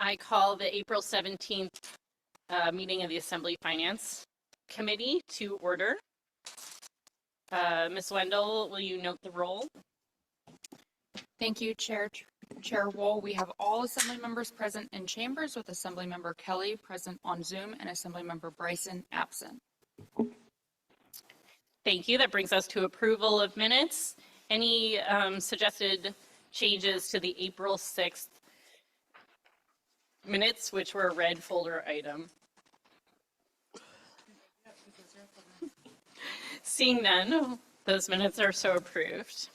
I call the April 17th meeting of the Assembly Finance Committee to order. Ms. Wendell, will you note the roll? Thank you, Chair Wool. We have all Assembly members present in chambers, with Assemblymember Kelly present on Zoom and Assemblymember Bryson absent. Thank you. That brings us to approval of minutes. Any suggested changes to the April 6th minutes, which were a red folder item? Seeing none, those minutes are so approved.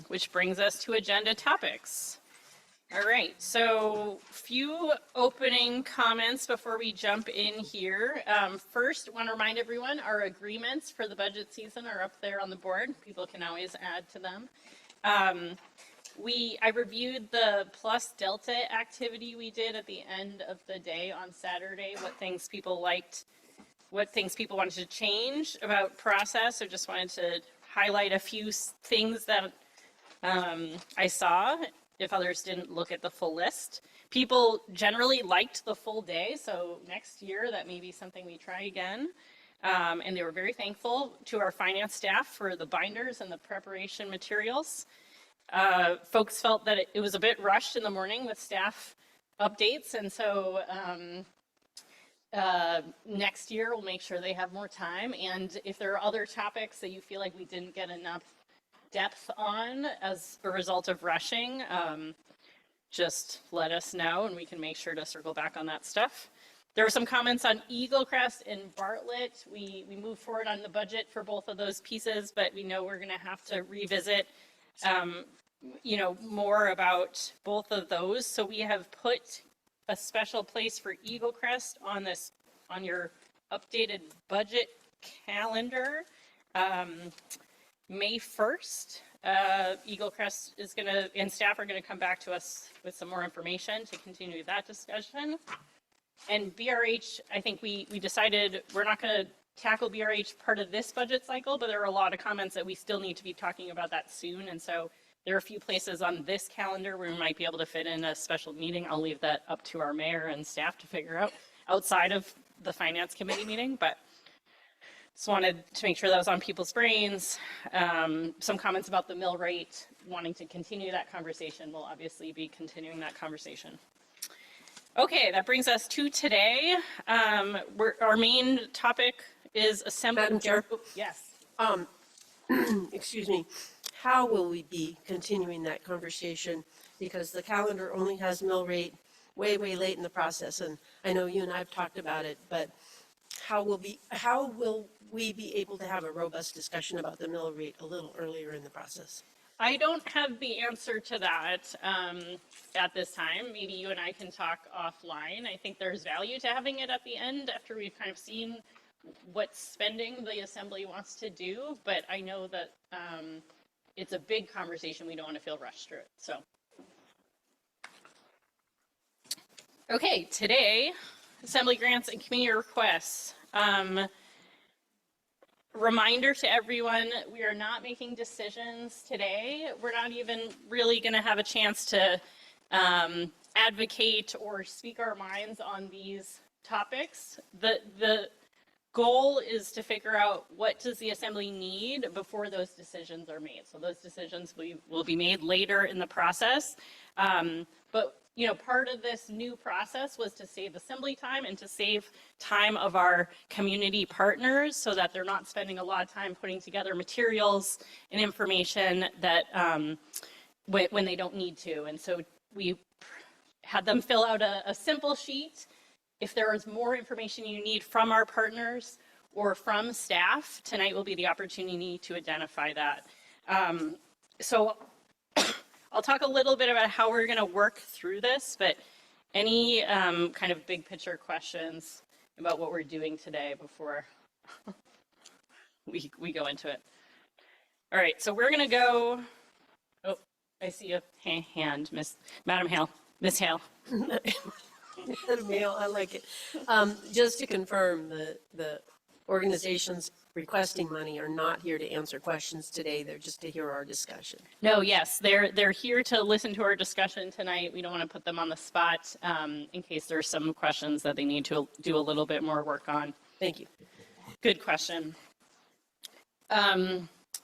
Which brings us to agenda topics. All right, so few opening comments before we jump in here. First, I want to remind everyone our agreements for the budget season are up there on the board. People can always add to them. I reviewed the Plus Delta activity we did at the end of the day on Saturday, what things people liked, what things people wanted to change about process. I just wanted to highlight a few things that I saw, if others didn't look at the full list. People generally liked the full day, so next year that may be something we try again. And they were very thankful to our finance staff for the binders and the preparation materials. Folks felt that it was a bit rushed in the morning with staff updates, and so next year we'll make sure they have more time. And if there are other topics that you feel like we didn't get enough depth on as a result of rushing, just let us know and we can make sure to circle back on that stuff. There were some comments on Eaglecrest and Bartlett. We moved forward on the budget for both of those pieces, but we know we're going to have to revisit more about both of those. So we have put a special place for Eaglecrest on your updated budget calendar. May 1st, Eaglecrest is and staff are gonna come back to us with some more information to continue that discussion. And BRH, I think we decided we're not gonna tackle BRH part of this budget cycle, but there are a lot of comments that we still need to be talking about that soon. And so there are a few places on this calendar where we might be able to fit in a special meeting. I'll leave that up to our mayor and staff to figure out outside of the finance committee meeting, but just wanted to make sure that was on people's brains. Some comments about the mill rate, wanting to continue that conversation. We'll obviously be continuing that conversation. Okay, that brings us to today. Our main topic is assembly. Madam Chair? Yes. Excuse me. How will we be continuing that conversation? Because the calendar only has mill rate way, way late in the process. And I know you and I have talked about it, but how will we be able to have a robust discussion about the mill rate a little earlier in the process? I don't have the answer to that at this time. Maybe you and I can talk offline. I think there's value to having it at the end after we've kind of seen what spending the assembly wants to do, but I know that it's a big conversation. We don't want to feel rushed through it. So, okay, today, assembly grants and community requests. Reminder to everyone, we are not making decisions today. We're not even really going to have a chance to advocate or speak our minds on these topics. The goal is to figure out what does the assembly need before those decisions are made. So those decisions will be made later in the process. But part of this new process was to save assembly time and to save time of our community partners so that they're not spending a lot of time putting together materials and information that when they don't need to. And so we had them fill out a simple sheet. If there is more information you need from our partners or from staff, tonight will be the opportunity to identify that. So I'll talk a little bit about how we're going to work through this, but any kind of big picture questions about what we're doing today before we go into it. All right, so we're going to go. Oh, I see a hand, Madam Hale. Miss Hale. Madam Hale, I like it. Just to confirm, the organizations requesting money are not here to answer questions today. They're just to hear our discussion. No, yes, they're here to listen to our discussion tonight. We don't want to put them on the spot in case there's some questions that they need to do a little bit more work on. Thank you. Good question.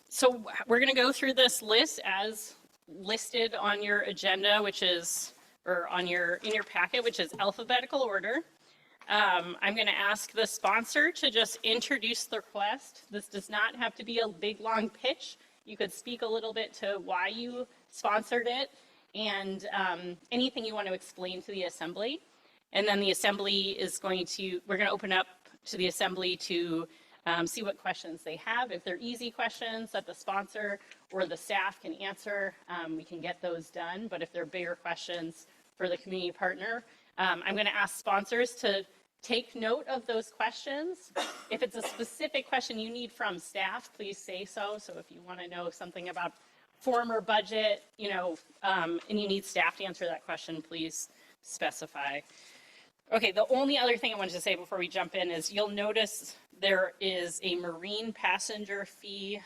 So we're going to go through this list as listed on your agenda, which is, or on in your packet, which is alphabetical order. I'm going to ask the sponsor to just introduce the request. This does not have to be a big, long pitch. You could speak a little bit to why you sponsored it and anything you want to explain to the assembly. And then the assembly is we're going to open up to the assembly to see what questions they have. If they're easy questions that the sponsor or the staff can answer, we can get those done. But if they're bigger questions for the community partner, I'm going to ask sponsors to take note of those questions. If it's a specific question you need from staff, please say so. So if you want to know something about former budget, and you need staff to answer that question, please specify. Okay, the only other thing I wanted to say before we jump in is you'll notice there is a marine passenger fee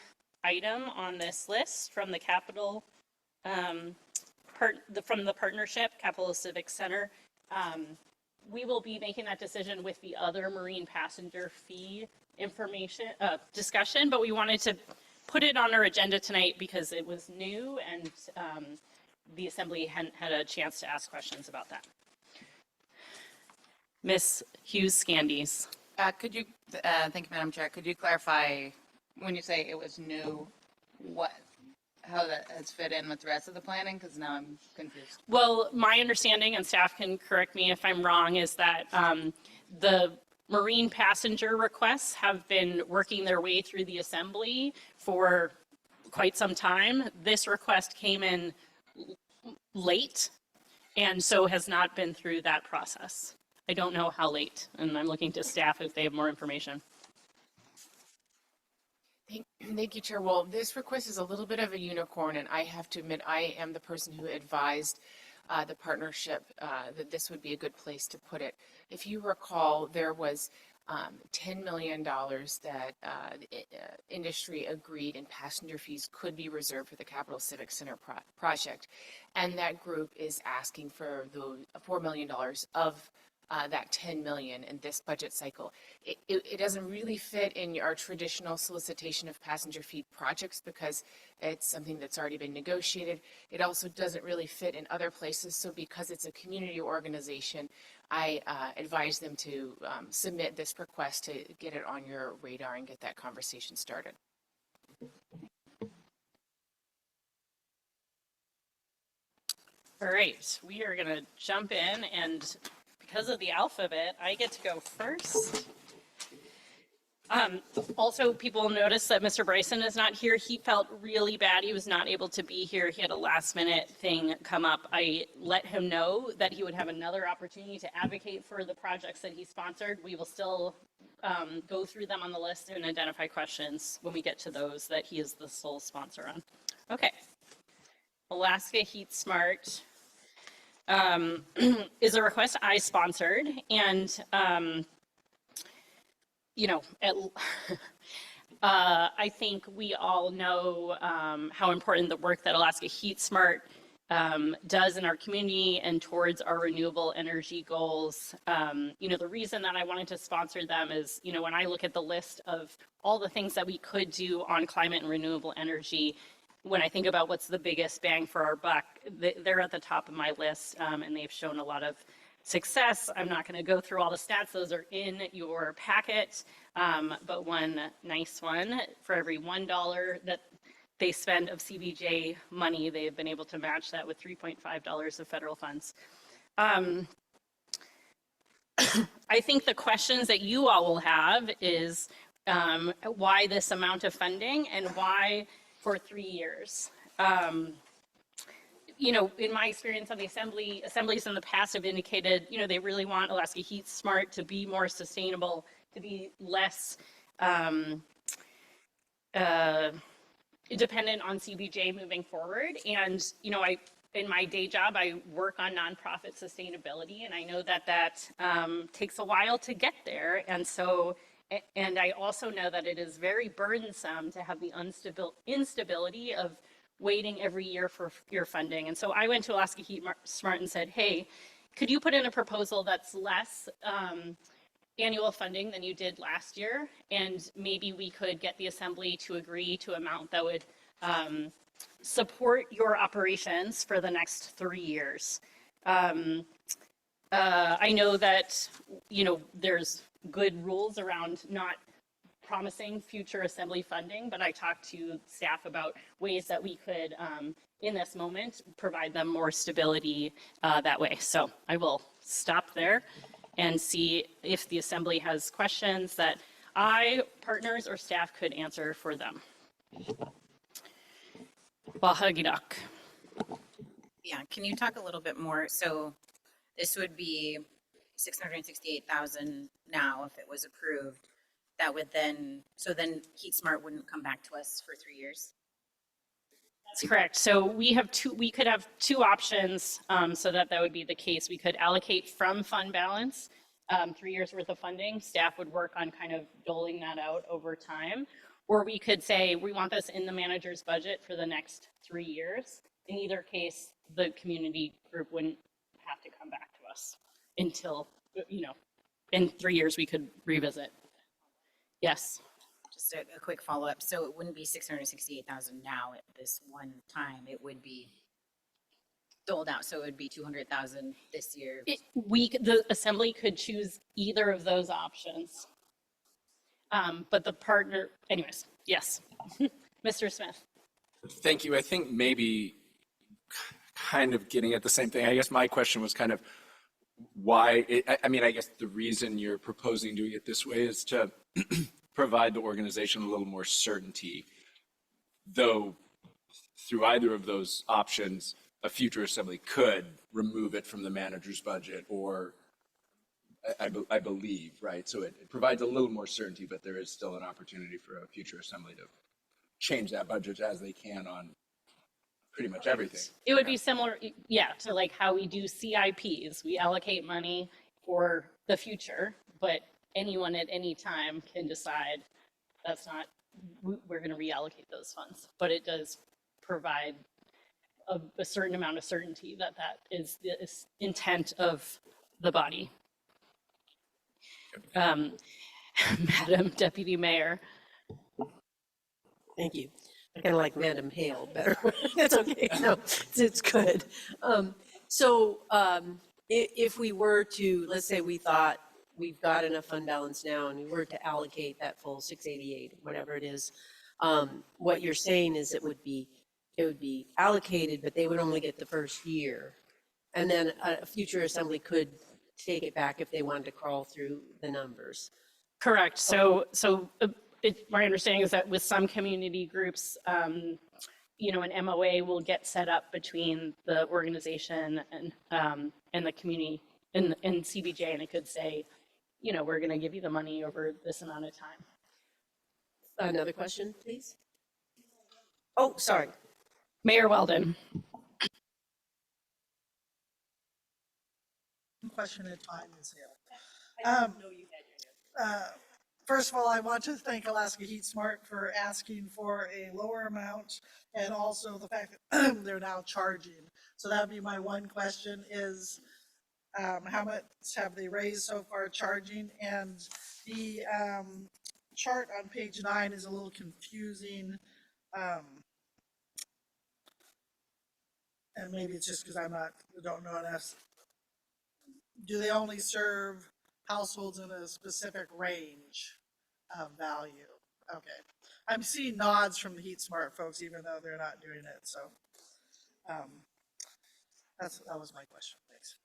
item on this list from the Capital, from the partnership, Capital Civic Center. We will be making that decision with the other marine passenger fee information discussion, but we wanted to put it on our agenda tonight because it was new and the assembly hadn't had a chance to ask questions about that. Ms. Hughes-Scandies. Thank you, Madam Chair. Could you clarify, when you say it was new, how that has fit in with the rest of the planning? Because now I'm confused. Well, my understanding, and staff can correct me if I'm wrong, is that the marine passenger requests have been working their way through the assembly for quite some time. This request came in late and so has not been through that process. I don't know how late, and I'm looking to staff if they have more information. Thank you, Chair. Well, this request is a little bit of a unicorn, and I have to admit I am the person who advised the partnership that this would be a good place to put it. If you recall, there was $10 million that industry agreed in passenger fees could be reserved for the Capital Civic Center project, and that group is asking for the $4 million of that 10 million in this budget cycle. It doesn't really fit in our traditional solicitation of passenger fee projects because it's something that's already been negotiated. It also doesn't really fit in other places. So because it's a community organization, I advise them to submit this request to get it on your radar and get that conversation started. All right, we are going to jump in, and because of the alphabet, I get to go first. Also, people notice that Mr. Bryson is not here. He felt really bad. He was not able to be here. He had a last minute thing come up. I let him know that he would have another opportunity to advocate for the projects that he sponsored. We will still go through them on the list and identify questions when we get to those that he is the sole sponsor on. Okay. Alaska Heat Smart is a request I sponsored, and I think we all know how important the work that Alaska Heat Smart does in our community and towards our renewable energy goals. The reason that I wanted to sponsor them is, when I look at the list of all the things that we could do on climate and renewable energy, when I think about what's the biggest bang for our buck, they're at the top of my list, and they've shown a lot of success. I'm not going to go through all the stats. Those are in your packet. But one nice one, for every $1 that they spend of CBJ money, they have been able to match that with $3.5 of federal funds. I think the questions that you all will have is why this amount of funding and why for 3 years. In my experience on the assemblies in the past have indicated, they really want Alaska Heat Smart to be more sustainable, to be less dependent on CBJ moving forward. And, in my day job, I work on nonprofit sustainability, and I know that takes a while to get there. And so And I also know that it is very burdensome to have the instability of waiting every year for your funding. And so I went to Alaska Heat Smart and said, hey, could you put in a proposal that's less annual funding than you did last year? And maybe we could get the assembly to agree to an amount that would support your operations for the next 3 years. I know that, there's good rules around not promising future assembly funding, but I talked to staff about ways that we could, in this moment, provide them more stability that way. So I will stop there and see if the assembly has questions that partners, or staff could answer for them. Wahagidak. Yeah, can you talk a little bit more? So this would be 668,000 now if it was approved. That would then, so then Heat Smart wouldn't come back to us for 3 years? That's correct. So we could have two options, so that would be the case. We could allocate from fund balance, 3 years worth of funding. Staff would work on kind of doling that out over time. Or we could say, we want this in the manager's budget for the next 3 years. In either case, the community group wouldn't have to come back to us until, in 3 years we could revisit. Yes. Just a quick follow-up. So it wouldn't be 668,000 now at this one time. It would be doled out. So it would be 200,000 this year. The assembly could choose either of those options. But the partner, anyways, yes. Mr. Smith. Thank you. I think maybe kind of getting at the same thing. I guess my question was kind of why, I guess the reason you're proposing doing it this way is to provide the organization a little more certainty, though through either of those options, a future assembly could remove it from the manager's budget, or I believe, right? So it provides a little more certainty, but there is still an opportunity for a future assembly to change that budget as they can on pretty much everything. It would be similar, to like how we do CIPs. We allocate money for the future, but anyone at any time can decide we're going to reallocate those funds. But it does provide a certain amount of certainty that is the intent of the body. Madam Deputy Mayor. Thank you. I kind of like Madam Hale better. It's okay. No, it's good. If we were to, let's say we thought we've got enough fund balance now and we were to allocate that full 688, whatever it is, what you're saying is it would be allocated, but they would only get the first year. And then a future assembly could take it back if they wanted to crawl through the numbers. Correct. My understanding is that with some community groups, an MOA will get set up between the organization and the community and CBJ, and it could say, we're going to give you the money over this amount of time. Another question, please? Oh, sorry. Mayor Weldon. Question at a time, Ms. Hale. First of all, I want to thank Alaska Heat Smart for asking for a lower amount, and also the fact that they're now charging. So that would be my one question is, how much have they raised so far charging? And the chart on page 9 is a little confusing. And maybe it's just because I don't know enough. Do they only serve households in a specific range of value? Okay. I'm seeing nods from the Heat Smart folks, even though they're not doing it. So that was my question. Thanks.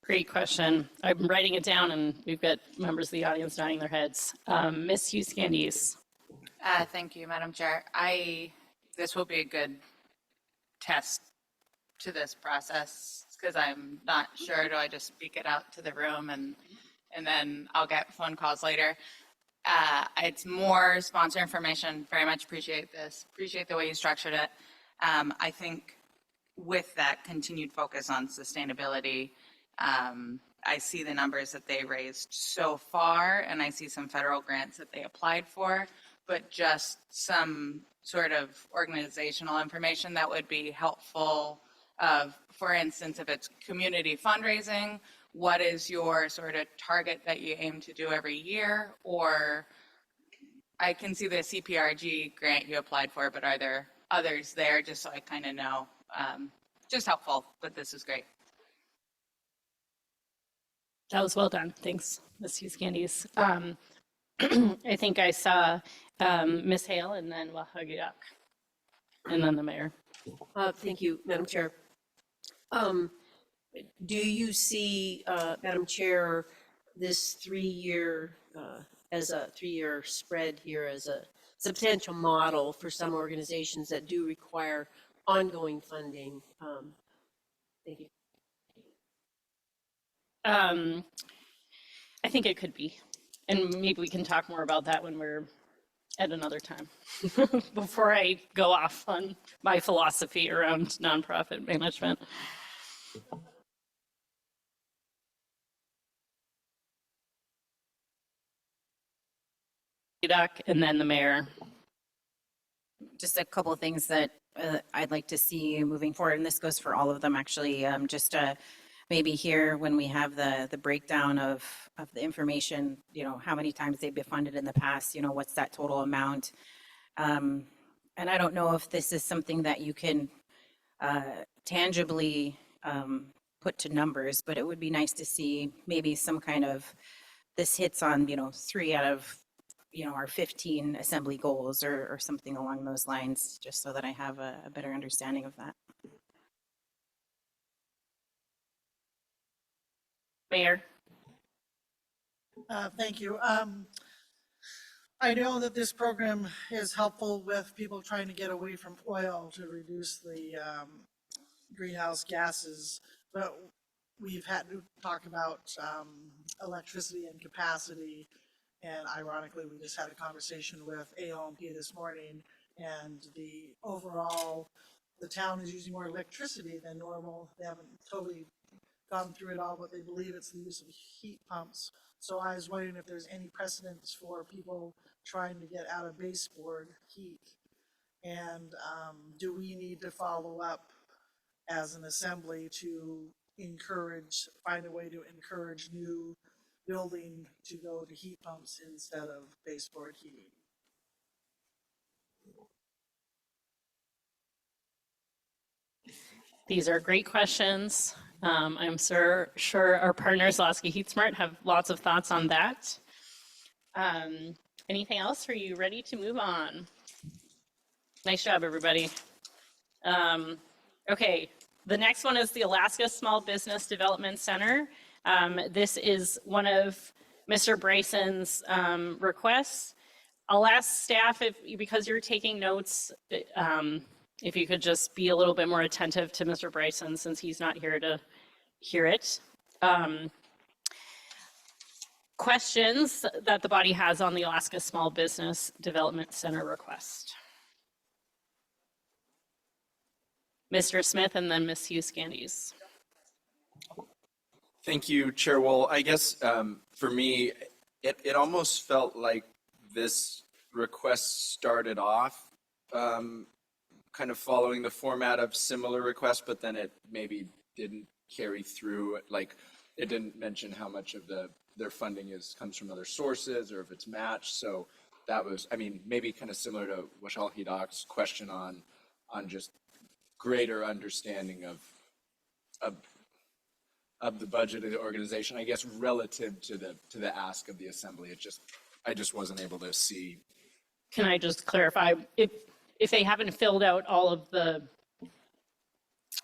Great question. I'm writing it down, and we've got members of the audience nodding their heads. Ms. Hughes Candies. Thank you, Madam Chair. This will be a good test to this process because I'm not sure. Do I just speak it out to the room and then I'll get phone calls later? It's more sponsor information. Very much appreciate this. Appreciate the way you structured it. I think with that continued focus on sustainability, I see the numbers that they raised so far, and I see some federal grants that they applied for, but just some sort of organizational information that would be helpful of, for instance, if it's community fundraising, what is your sort of target that you aim to do every year? Or I can see the CPRG grant you applied for, but are there others there, just so I kind of know? Just helpful, but this is great. That was well done. Thanks, Ms. Hughes Candies. I think I saw Ms. Hale and then Wahagidak, and then the mayor. Thank you, Madam Chair. Do you see, Madam Chair, this 3-year, as a 3-year spread here as a substantial model for some organizations that do require ongoing funding? Thank you. I think it could be. And maybe we can talk more about that when we're at another time. Before I go off on my philosophy around nonprofit management. And then the mayor. Just a couple of things that I'd like to see moving forward, and this goes for all of them actually. Just maybe here when we have the breakdown of the information, how many times they've been funded in the past, what's that total amount? And I don't know if this is something that you can tangibly put to numbers, but it would be nice to see maybe some kind of, this hits on, 3 out of our 15 assembly goals or something along those lines, just so that I have a better understanding of that. Mayor. Thank you. I know that this program is helpful with people trying to get away from oil to reduce the greenhouse gases, but we've had to talk about electricity and capacity. And ironically, we just had a conversation with AOMP this morning, and the overall, the town is using more electricity than normal. They haven't totally gone through it all, but they believe it's the use of heat pumps. So I was wondering if there's any precedence for people trying to get out of baseboard heat. And do we need to follow up as an assembly to find a way to encourage new building to go to heat pumps instead of baseboard heating? These are great questions. I'm sure our partners, Lasky Heat Smart, have lots of thoughts on that. Anything else? Are you ready to move on? Nice job, everybody. Okay, the next one is the Alaska Small Business Development Center. This is one of Mr. Bryson's requests. I'll ask staff, because you're taking notes, if you could just be a little bit more attentive to Mr. Bryson since he's not here to hear it. Questions that the body has on the Alaska Small Business Development Center request. Mr. Smith and then Ms. Hughes Candies. Thank you, Chair Wool. I guess for me, it almost felt like this request started off kind of following the format of similar requests, but then it maybe didn't carry through. Like, it didn't mention how much of their funding comes from other sources or if it's matched. So that was, maybe kind of similar to Washal-Hidak's question on just greater understanding of the budget of the organization, I guess, relative to the ask of the assembly. I just wasn't able to see. Can I just clarify, if they haven't filled out all of the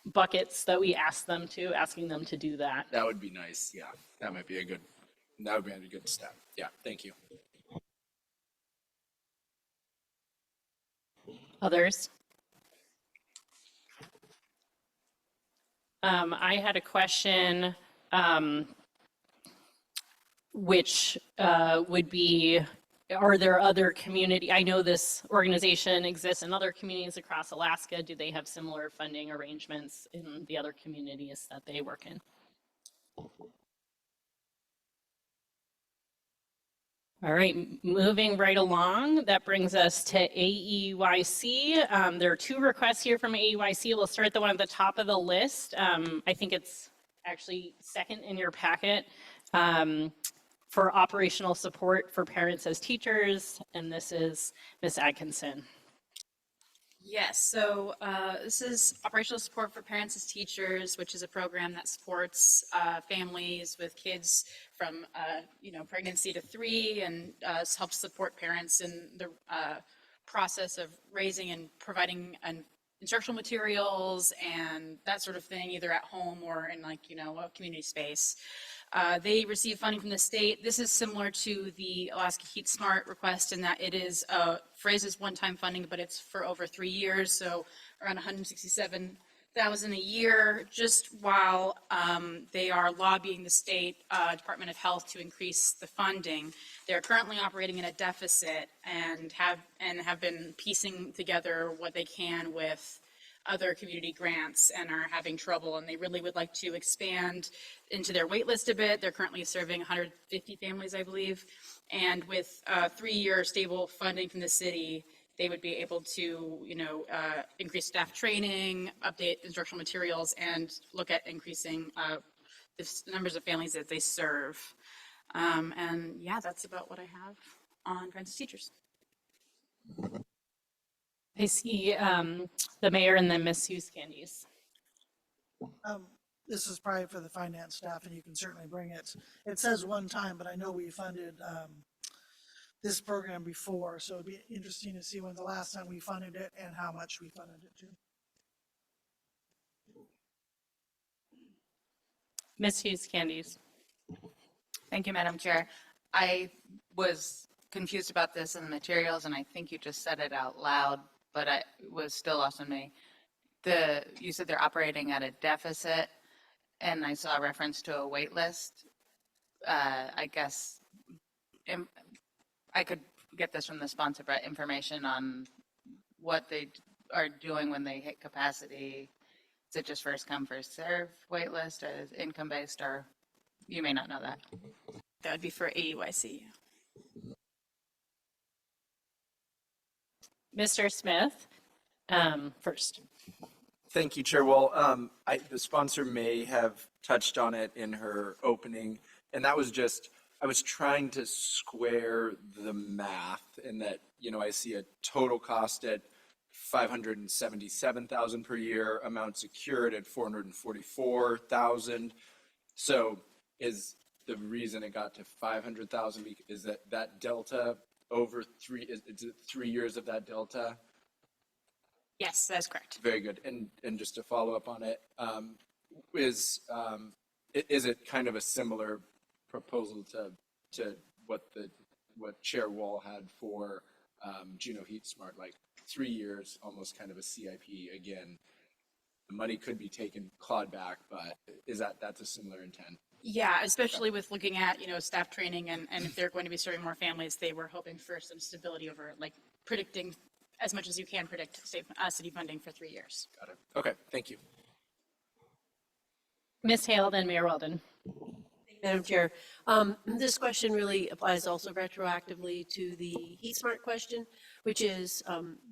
buckets that we asked them to, asking them to do that? That would be nice. Yeah, that would be a good step. Yeah, thank you. Others? I had a question, which would be, are there other I know this organization exists in other communities across Alaska. Do they have similar funding arrangements in the other communities that they work in? All right, moving right along, that brings us to AEYC. There are two requests here from AEYC. We'll start the one at the top of the list. I think it's actually second in your packet, for operational support for parents as teachers, and this is Ms. Atkinson. Yes, so this is operational support for parents as teachers, which is a program that supports families with kids from pregnancy to 3, and helps support parents in the process of raising and providing instructional materials and that sort of thing, either at home or in a community space. They receive funding from the state. This is similar to the Alaska Heat Smart request in that it is phrases one-time funding, but it's for over 3 years, so around $167,000 a year. Just while they are lobbying the state Department of Health to increase the funding, they're currently operating in a deficit and have been piecing together what they can with other community grants and are having trouble, and they really would like to expand into their wait list a bit. They're currently serving 150 families, I believe, and with 3-year stable funding from the city, they would be able to, increase staff training, update instructional materials, and look at increasing the numbers of families that they serve. And yeah, that's about what I have on Parents as Teachers. I see the mayor and then Ms. Hughes Candies. This is probably for the finance staff, and you can certainly bring it. It says one time, but I know we funded this program before, so it'd be interesting to see when the last time we funded it and how much we funded it to. Ms. Hughes Candies. Thank you, Madam Chair. I was confused about this in the materials, and I think you just said it out loud, but it was still lost on me. You said they're operating at a deficit, and I saw a reference to a wait list. I guess I could get this from the sponsor, but information on what they are doing when they hit capacity. Is it just first come, first serve wait list, or is it income based, or you may not know that? That would be for AEYC. Mr. Smith, first. Thank you, Chair. Well, the sponsor may have touched on it in her opening, and that was just, I was trying to square the math in that, I see a total cost at $577,000 per year, amount secured at $444,000. So is the reason it got to 500,000 is that delta over 3, is it 3 years of that delta? Yes, that's correct. Very good. And just to follow up on it, is it kind of a similar proposal to what Chair Wall had for Juneau Heat Smart, like 3 years, almost kind of a CIP again? The money could be clawed back, but that's a similar intent? Yeah, especially with looking at, staff training and if they're going to be serving more families, they were hoping for some stability over predicting as much as you can predict city funding for 3 years. Got it. Okay, thank you. Ms. Hale, then Mayor Weldon. Madam Chair, this question really applies also retroactively to the Heat Smart question, which is,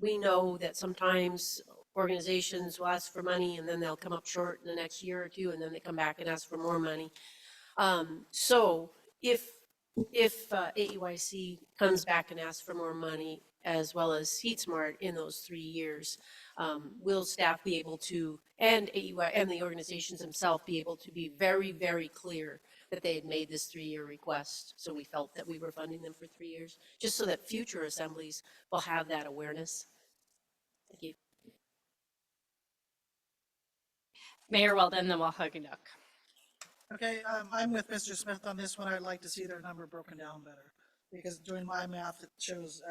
we know that sometimes organizations will ask for money and then they'll come up short in the next year or two, and then they come back and ask for more money. So if AEYC comes back and asks for more money, as well as Heat Smart in those 3 years, will staff be able to, and AEY and the organizations themselves be able to be very, very clear that they had made this 3-year request? So we felt that we were funding them for 3 years, just so that future assemblies will have that awareness. Thank you. Mayor Weldon, then Wahaga Duck. Okay, I'm with Mr. Smith on this one. I'd like to see their number broken down better, because doing my math, it shows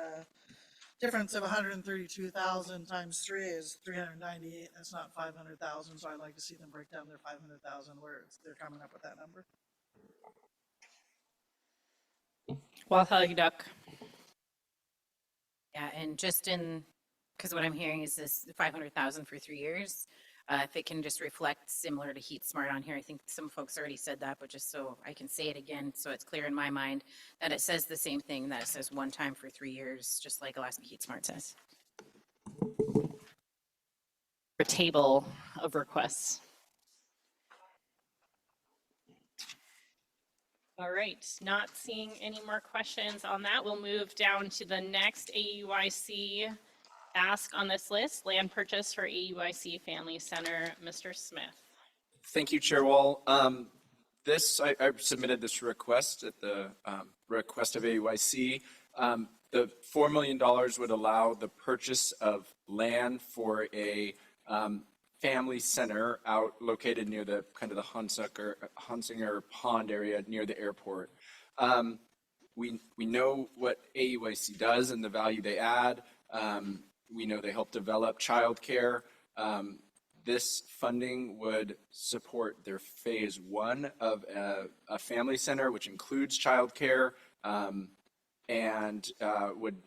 difference of 132,000 times 3 is 398. That's not 500,000. So I'd like to see them break down their 500,000 where they're coming up with that number. Wahaga Duck. Yeah, and just because what I'm hearing is this 500,000 for 3 years. if it can just reflect similar to Heat Smart on here. I think some folks already said that, but just so I can say it again, so it's clear in my mind that it says the same thing, that it says one time for 3 years, just like Alaska Heat Smart says. A table of requests. All right, not seeing any more questions on that. We'll move down to the next AUIC ask on this list, land purchase for AUIC Family Center. Mr. Smith. Thank you, Chair Wall. I submitted this request at the request of AUIC. The $4 million would allow the purchase of land for a family center out located near the kind of the Hunsinger Pond area near the airport. We know what AUIC does and the value they add. We know they help develop childcare. This funding would support their phase 1 of a family center, which includes childcare, and would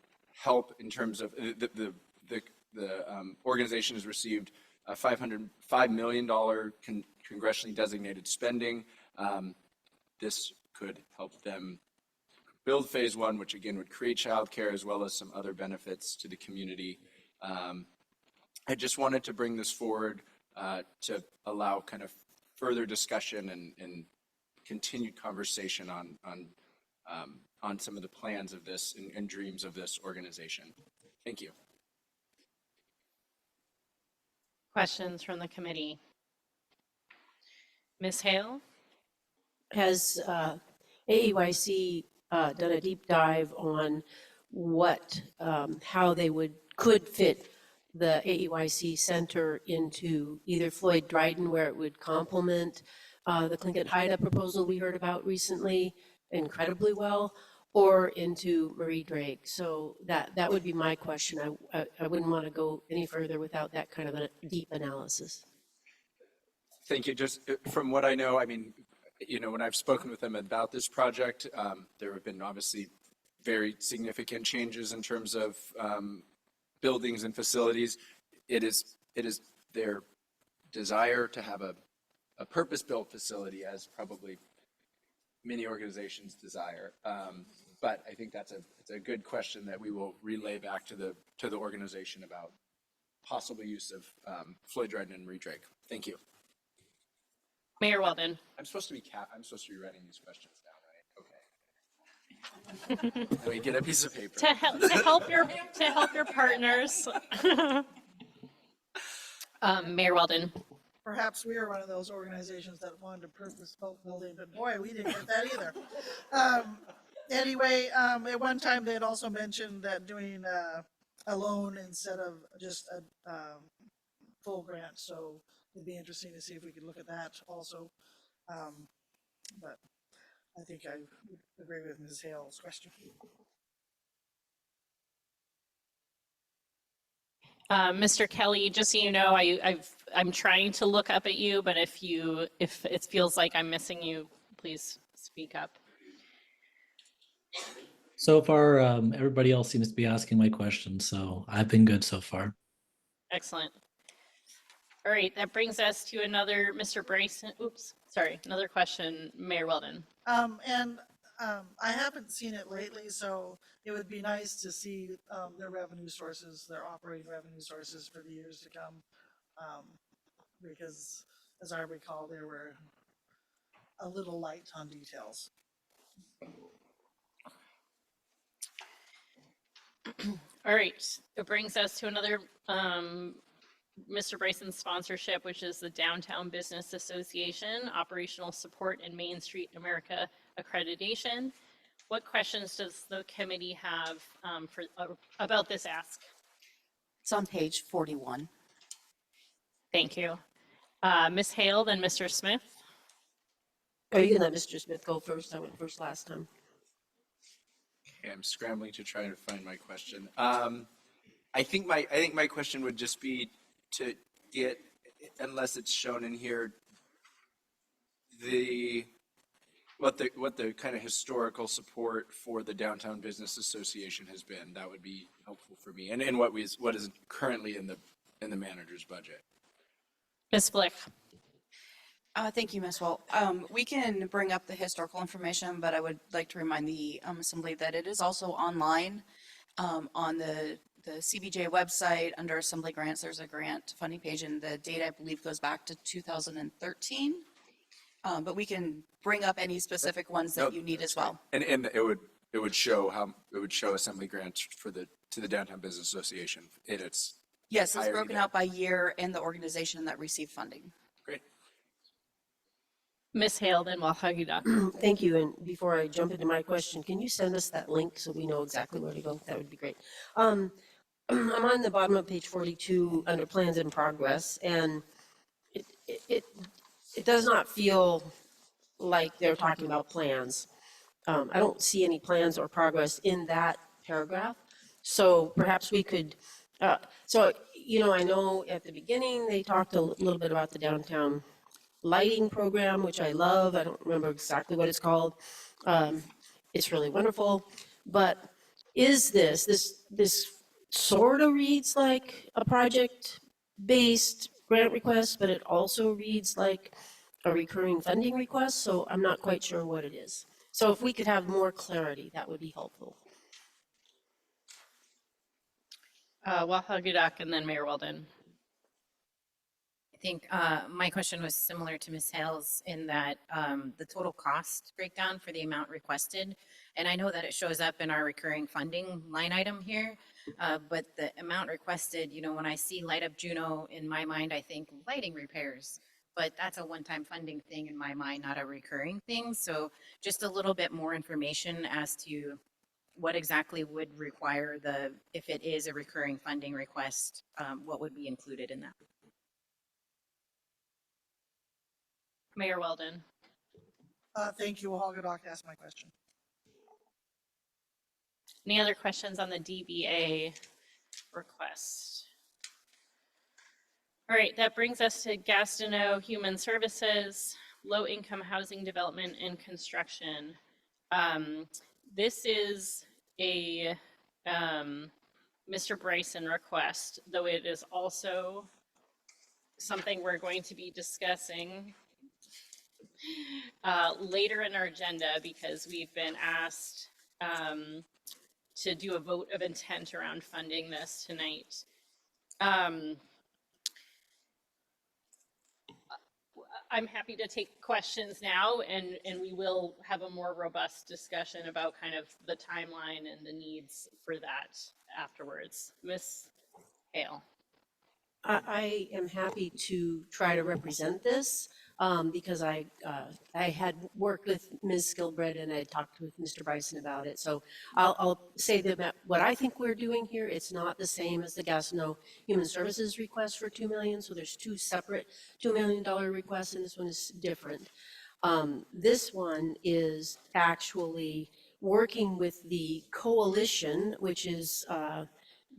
help in terms of the organization has received a $5 million congressionally designated spending. This could help them build phase 1, which again would create childcare as well as some other benefits to the community. I just wanted to bring this forward to allow kind of further discussion and continued conversation on some of the plans of this and dreams of this organization. Thank you. Questions from the committee? Ms. Hale? Has AEYC done a deep dive on how they could fit the AEYC Center into either Floyd Dryden, where it would complement the Tlingit Haida proposal we heard about recently incredibly well, or into Marie Drake? So that would be my question. I wouldn't want to go any further without that kind of a deep analysis. Thank you. Just from what I know, I mean, when I've spoken with them about this project, there have been obviously very significant changes in terms of buildings and facilities. It is their desire to have a purpose-built facility, as probably many organizations desire. But I think it's a good question that we will relay back to the organization about possible use of Floyd Dryden and Marie Drake. Thank you. Mayor Weldon. I'm supposed to be writing these questions down, right? Okay. Let me get a piece of paper. To help your partners. Mayor Weldon. Perhaps we are one of those organizations that wanted a purpose-built building, but boy, we didn't get that either. Anyway, at one time they had also mentioned that doing a loan instead of just a full grant. So it'd be interesting to see if we could look at that also. But I think I would agree with Ms. Hale's question. Mr. Kelly, just so you know, I'm trying to look up at you, but if it feels like I'm missing you, please speak up. So far, everybody else seems to be asking my questions, so I've been good so far. Excellent. All right, that brings us to another Mr. Bryson. Oops, sorry, another question, Mayor Weldon. I haven't seen it lately, so it would be nice to see their revenue sources, their operating revenue sources for the years to come. Because as I recall, they were a little light on details. All right, it brings us to another Mr. Bryson's sponsorship, which is the Downtown Business Association Operational Support and Main Street America Accreditation. What questions does the committee have about this ask? It's on page 41. Thank you. Ms. Hale, then Mr. Smith. Are you gonna let Mr. Smith go first? I went first last time. Okay, I'm scrambling to try to find my question. I think my question would just be to get, unless it's shown in here, what the kind of historical support for the Downtown Business Association has been. That would be helpful for me, and what is currently in the manager's budget. Ms. Flick? Thank you, Ms. Wall. We can bring up the historical information, but I would like to remind the Assembly that it is also online on the CBJ website. Under Assembly Grants, there's a grant funding page, and the date, I believe, goes back to 2013. But we can bring up any specific ones that Nope, you need as well. And it would show assembly grants to the Downtown Business Association in its, Yes, it's entirety broken there. out by year and the organization that received funding. great. Ms. Hale, then Walhagida. Thank you, and before I jump into my question, can you send us that link so we know exactly where to go? That would be great. I'm on the bottom of page 42 under plans in progress, and it does not feel like they're talking about plans. I don't see any plans or progress in that paragraph. So perhaps we could, I know at the beginning, they talked a little bit about the downtown lighting program, which I love. I don't remember exactly what it's called. It's really wonderful. But is this sort of reads like a project-based grant request, but it also reads like a recurring funding request, so I'm not quite sure what it is. So if we could have more clarity, that would be helpful. Walhagida and then Mayor Weldon. I think my question was similar to Ms. Hale's in that the total cost breakdown for the amount requested. And I know that it shows up in our recurring funding line item here, but the amount requested, when I see Light Up Juneau, in my mind, I think lighting repairs. But that's a one-time funding thing in my mind, not a recurring thing. So just a little bit more information as to what exactly would require if it is a recurring funding request, what would be included in that? Mayor Weldon. Thank you. Hagadoc asked my question. Any other questions on the DBA request? All right, that brings us to Gastineau Human Services, Low Income Housing Development and Construction. This is a Mr. Bryson request, though it is also something we're going to be discussing later in our agenda because we've been asked to do a vote of intent around funding this tonight. I'm happy to take questions now, and we will have a more robust discussion about kind of the timeline and the needs for that afterwards. Ms. Hale. I am happy to try to represent this because I had worked with Ms. Skilbred and I talked with Mr. Bryson about it. So I'll say that what I think we're doing here, it's not the same as the Gastineau Human Services request for $2 million. So there's two separate $2 million requests and this one is different. This one is actually working with the coalition, which is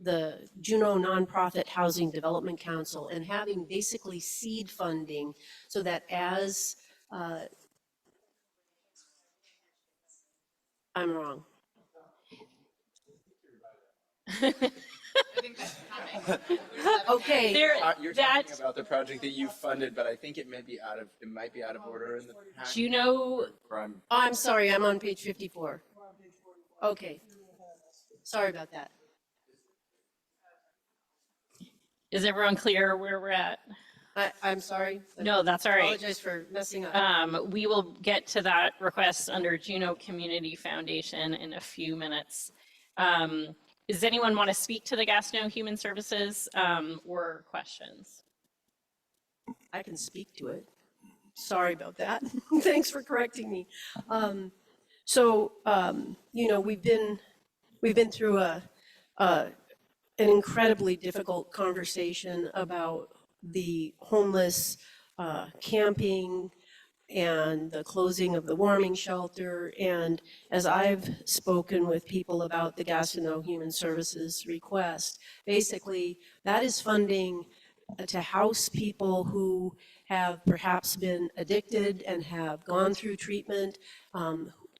the Juneau Nonprofit Housing Development Council, and having basically seed funding so that as, I'm wrong. I think that's coming. Okay, There, You're that talking about the project that you funded, but I think it might be out of order in the pack. Juneau, Or I'm- I'm sorry, I'm on page 54. Okay, sorry about that. is everyone clear where we're at? I'm sorry. No, that's all right. Apologize for messing up. We will get to that request under Juneau Community Foundation in a few minutes. Does anyone want to speak to the Gastineau Human Services or questions? I can speak to it. Sorry about that. Thanks for correcting me. We've been through an incredibly difficult conversation about the homeless camping and the closing of the warming shelter. And as I've spoken with people about the Gastineau Human Services request, basically that is funding to house people who have perhaps been addicted and have gone through treatment,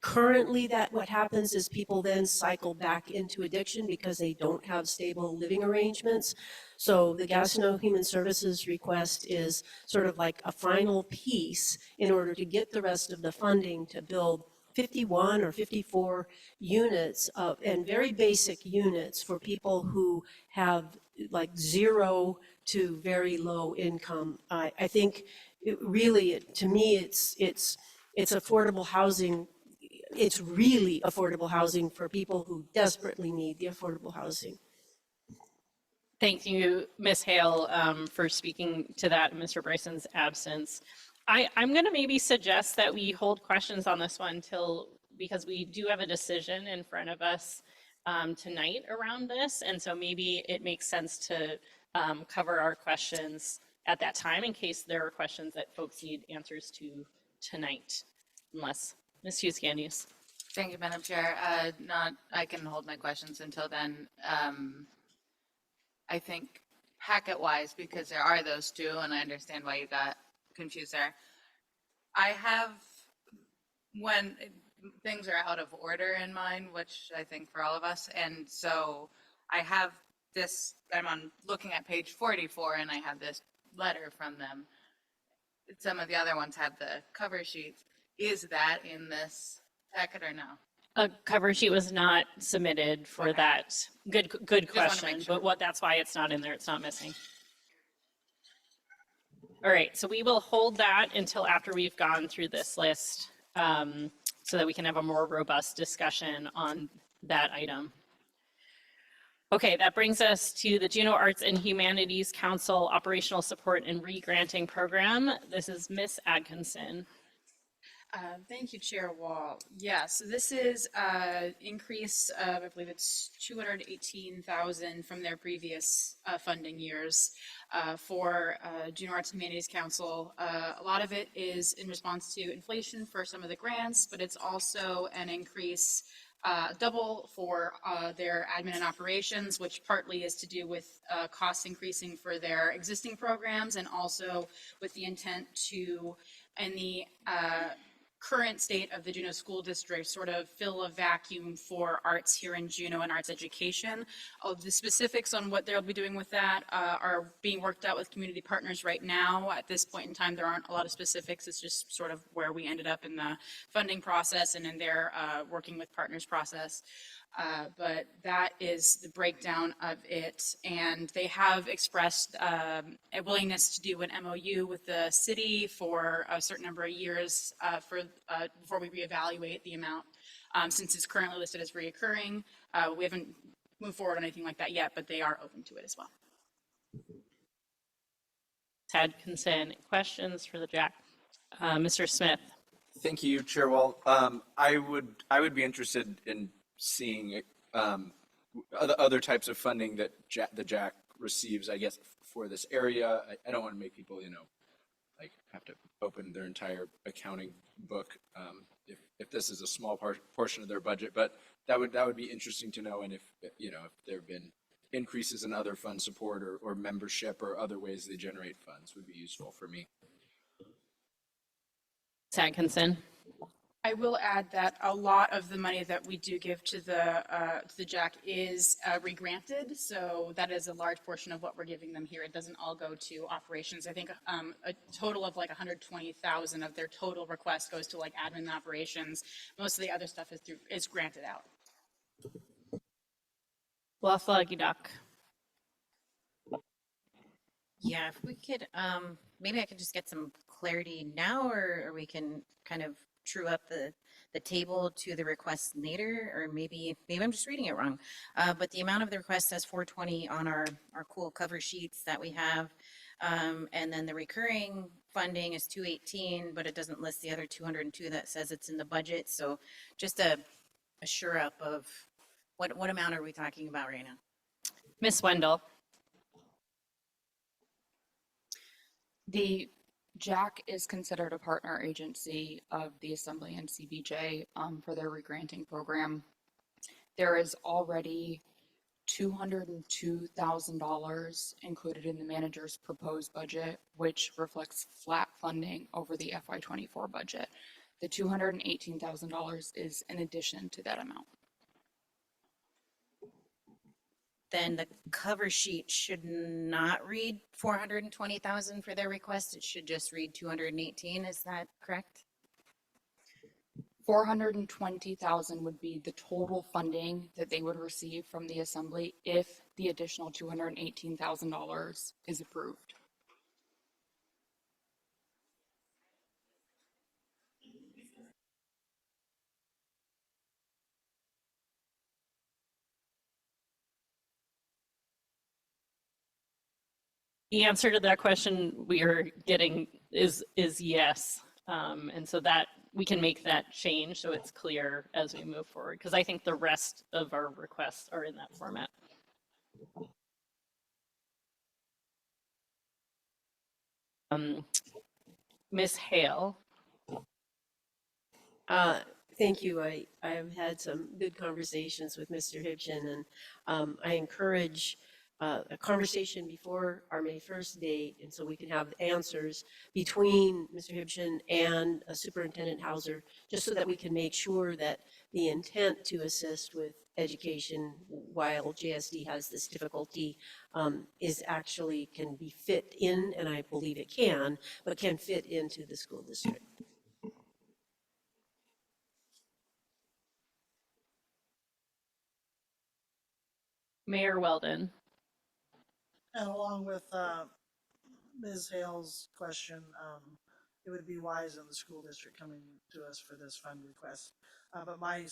Currently, that what happens is people then cycle back into addiction because they don't have stable living arrangements. So the Gastineau Human Services request is sort of like a final piece in order to get the rest of the funding to build 51 or 54 units of, and very basic units for people who have like 0 to very low income. I think it really, to me, it's affordable housing. It's really affordable housing for people who desperately need the affordable housing. Thank you, Ms. Hale, for speaking to that in Mr. Bryson's absence. I'm going to maybe suggest that we hold questions on this one because we do have a decision in front of us tonight around this. And so maybe it makes sense to cover our questions at that time in case there are questions that folks need answers to tonight, unless Ms. Hughes-Gandius. Thank you, Madam Chair. I can hold my questions until then. I think packet-wise, because there are those two, and I understand why you got confused there. I have, when things are out of order in mind, which I think for all of us, and so I have this, looking at page 44, and I have this letter from them. Some of the other ones have the cover sheets. Is that in this packet or no? A cover sheet was not submitted for Okay. that. Good Just wanna question, make sure. but that's why it's not in there. It's not missing. All right, so we will hold that until after we've gone through this list so that we can have a more robust discussion on that item. Okay, that brings us to the Juneau Arts and Humanities Council Operational Support and Regranting Program. This is Miss Atkinson. Thank you, Chair Wall. Yeah, so this is increase of, I believe it's 218,000 from their previous funding years for Juneau Arts and Humanities Council. A lot of it is in response to inflation for some of the grants, but it's also an increase double for their admin and operations, which partly is to do with costs increasing for their existing programs and also with the intent to, in the current state of the Juneau School District, sort of fill a vacuum for arts here in Juneau and arts education. The specifics on what they'll be doing with that are being worked out with community partners right now. At this point in time, there aren't a lot of specifics. It's just sort of where we ended up in the funding process and in their working with partners process. But that is the breakdown of it. And they have expressed a willingness to do an MOU with the city for a certain number of years before we reevaluate the amount. Since it's currently listed as reoccurring, we haven't moved forward on anything like that yet, but they are open to it as well. Atkinson, questions for the Jack? Mr. Smith. Thank you, Chair Wall. I would be interested in seeing other types of funding that the Jack receives, I guess, for this area. I don't want to make people, like have to open their entire accounting book if this is a small portion of their budget. But that would be interesting to know, and if there have been increases in other fund support or membership or other ways they generate funds would be useful for me. Atkinson. I will add that a lot of the money that we do give to the Jack is regranted, so that is a large portion of what we're giving them here. It doesn't all go to operations. I think a total of like 120,000 of their total request goes to like admin and operations. Most of the other stuff is granted out. Waslagidak. Yeah, if we could, maybe I could just get some clarity now, or we can kind of true up the table to the request later, or maybe I'm just reading it wrong. But the amount of the request says 420 on our cool cover sheets that we have. And then the recurring funding is 218, but it doesn't list the other 202 that says it's in the budget. So just a sure up of what amount are we talking about right now? Miss Wendell. The Jack is considered a partner agency of the Assembly and CBJ for their regranting program. There is already $202,000 included in the manager's proposed budget, which reflects flat funding over the FY24 budget. The $218,000 is in addition to that amount. Then the cover sheet should not read 420,000 for their request. It should just read 218. Is that correct? 420,000 would be the total funding that they would receive from the assembly if the additional $218,000 is approved. The answer to that question we are getting is yes. And so that we can make that change so it's clear as we move forward, because I think the rest of our requests are in that format. Ms. Hale. Thank you. I have had some good conversations with Mr. Hibshin, and I encourage a conversation before our May 1st date, and so we can have answers between Mr. Hibshin and Superintendent Hauser, just so that we can make sure that the intent to assist with education while JSD has this difficulty is actually can be fit in, and I believe it can, but can fit into the school district. Mayor Weldon. And along with Ms. Hale's question, it would be wise in the school district coming to us for this fund request. But my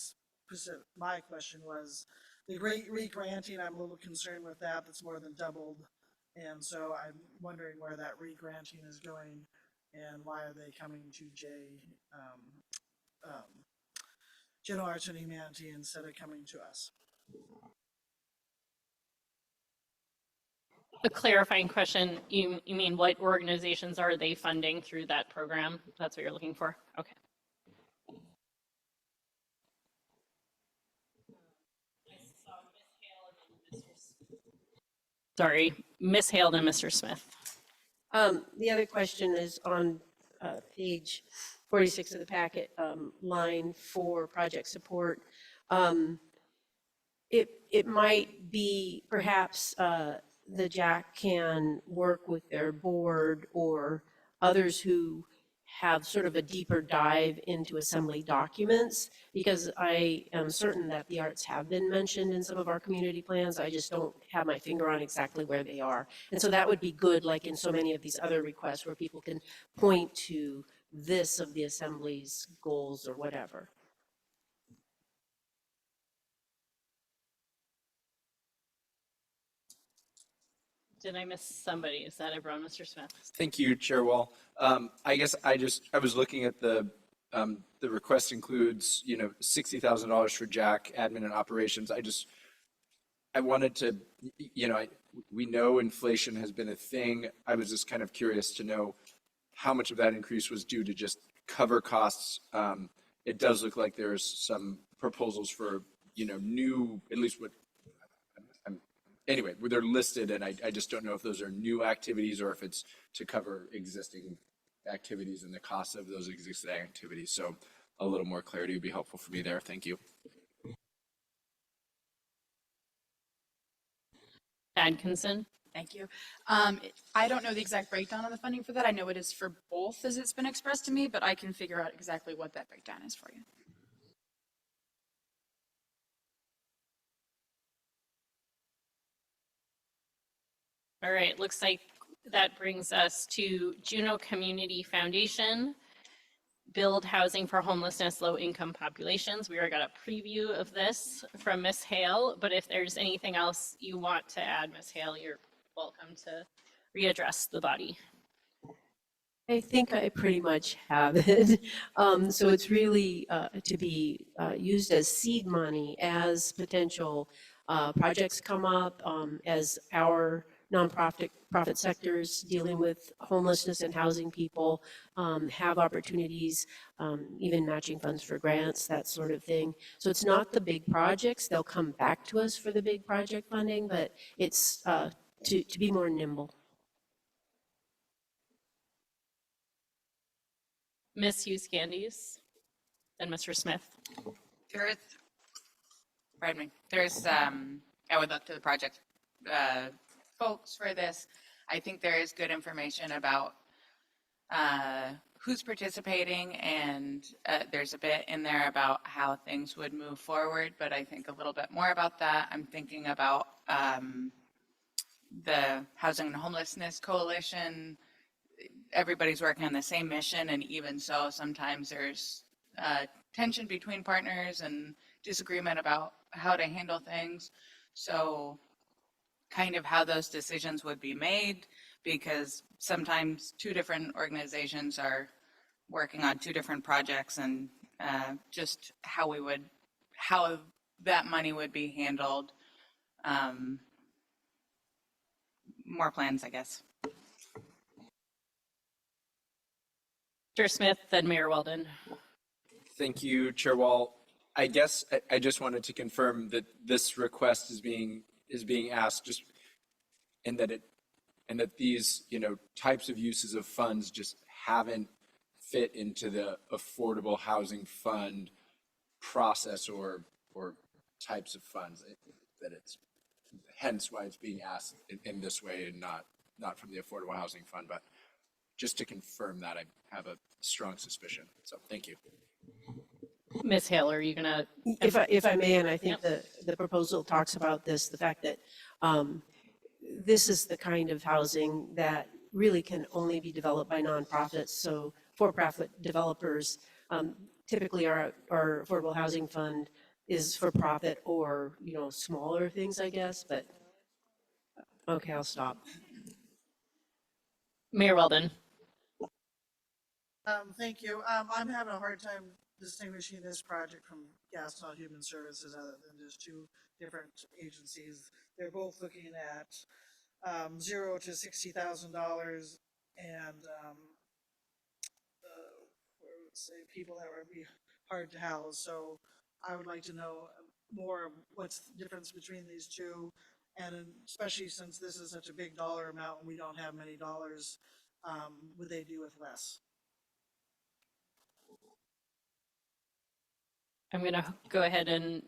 question was the re-granting, I'm a little concerned with that. That's more than doubled. And so I'm wondering where that re-granting is going and why are they coming to General Arts and Humanity instead of coming to us? A clarifying question, you mean what organizations are they funding through that program? That's what you're looking for? Okay. Sorry, Ms. Hale and Mr. Smith. The other question is on page 46 of the packet, line 4, project support. It might be perhaps the JAC can work with their board or others who have sort of a deeper dive into assembly documents, because I am certain that the arts have been mentioned in some of our community plans. I just don't have my finger on exactly where they are. And so that would be good, like in so many of these other requests where people can point to this of the assembly's goals or whatever. Did I miss somebody? Is that everyone, Mr. Smith? Thank you, Chair Wall. I guess I was looking at the request includes, $60,000 for JAC admin and operations. I wanted to, we know inflation has been a thing. I was just kind of curious to know how much of that increase was due to just cover costs. It does look like there's some proposals for, new, at least what, anyway, they're listed, and I just don't know if those are new activities or if it's to cover existing activities and the cost of those existing activities. So a little more clarity would be helpful for me there. Thank you. Atkinson? Thank you. I don't know the exact breakdown on the funding for that. I know it is for both as it's been expressed to me, but I can figure out exactly what that breakdown is for you. All right, looks like that brings us to Juneau Community Foundation, build housing for homelessness, low-income populations. We already got a preview of this from Ms. Hale, but if there's anything else you want to add, Ms. Hale, you're welcome to readdress the body. I think I pretty much have it. So it's really to be used as seed money as potential projects come up, as our nonprofit sectors dealing with homelessness and housing people have opportunities, even matching funds for grants, that sort of thing. So it's not the big projects. They'll come back to us for the big project funding, but it's to be more nimble. Ms. Hughes Candies? then Mr. Smith. There is, pardon me, there's, I would look to the project folks for this. I think there is good information about who's participating, and there's a bit in there about how things would move forward, but I think a little bit more about that. I'm thinking about the Housing and Homelessness Coalition. Everybody's working on the same mission, and even so, sometimes there's tension between partners and disagreement about how to handle things. So kind of how those decisions would be made, because sometimes two different organizations are working on two different projects, and just how that money would be handled. More plans, I guess. Mr. Smith, then Mayor Weldon. Thank you, Chair Wall. I guess I just wanted to confirm that this request is being asked just, and that these, types of uses of funds just haven't fit into the affordable housing fund process or types of funds, that it's hence why it's being asked in this way and not from the affordable housing fund. But just to confirm that, I have a strong suspicion. So thank you. Ms. Hale, are you gonna? If I may, and I think the proposal talks about this, the fact that this is the kind of housing that really can only be developed by nonprofits. So for-profit developers, typically our affordable housing fund is for profit or, smaller things, I guess, but, okay, I'll stop. Mayor Weldon. Thank you. I'm having a hard time distinguishing this project from Gastown Human Services other than just two different agencies. They're both looking at $0 to $60,000 and say people that would be hard to house. So I would like to know more of what's the difference between these two, and especially since this is such a big dollar amount and we don't have many dollars, would they do with less? I'm going to go ahead and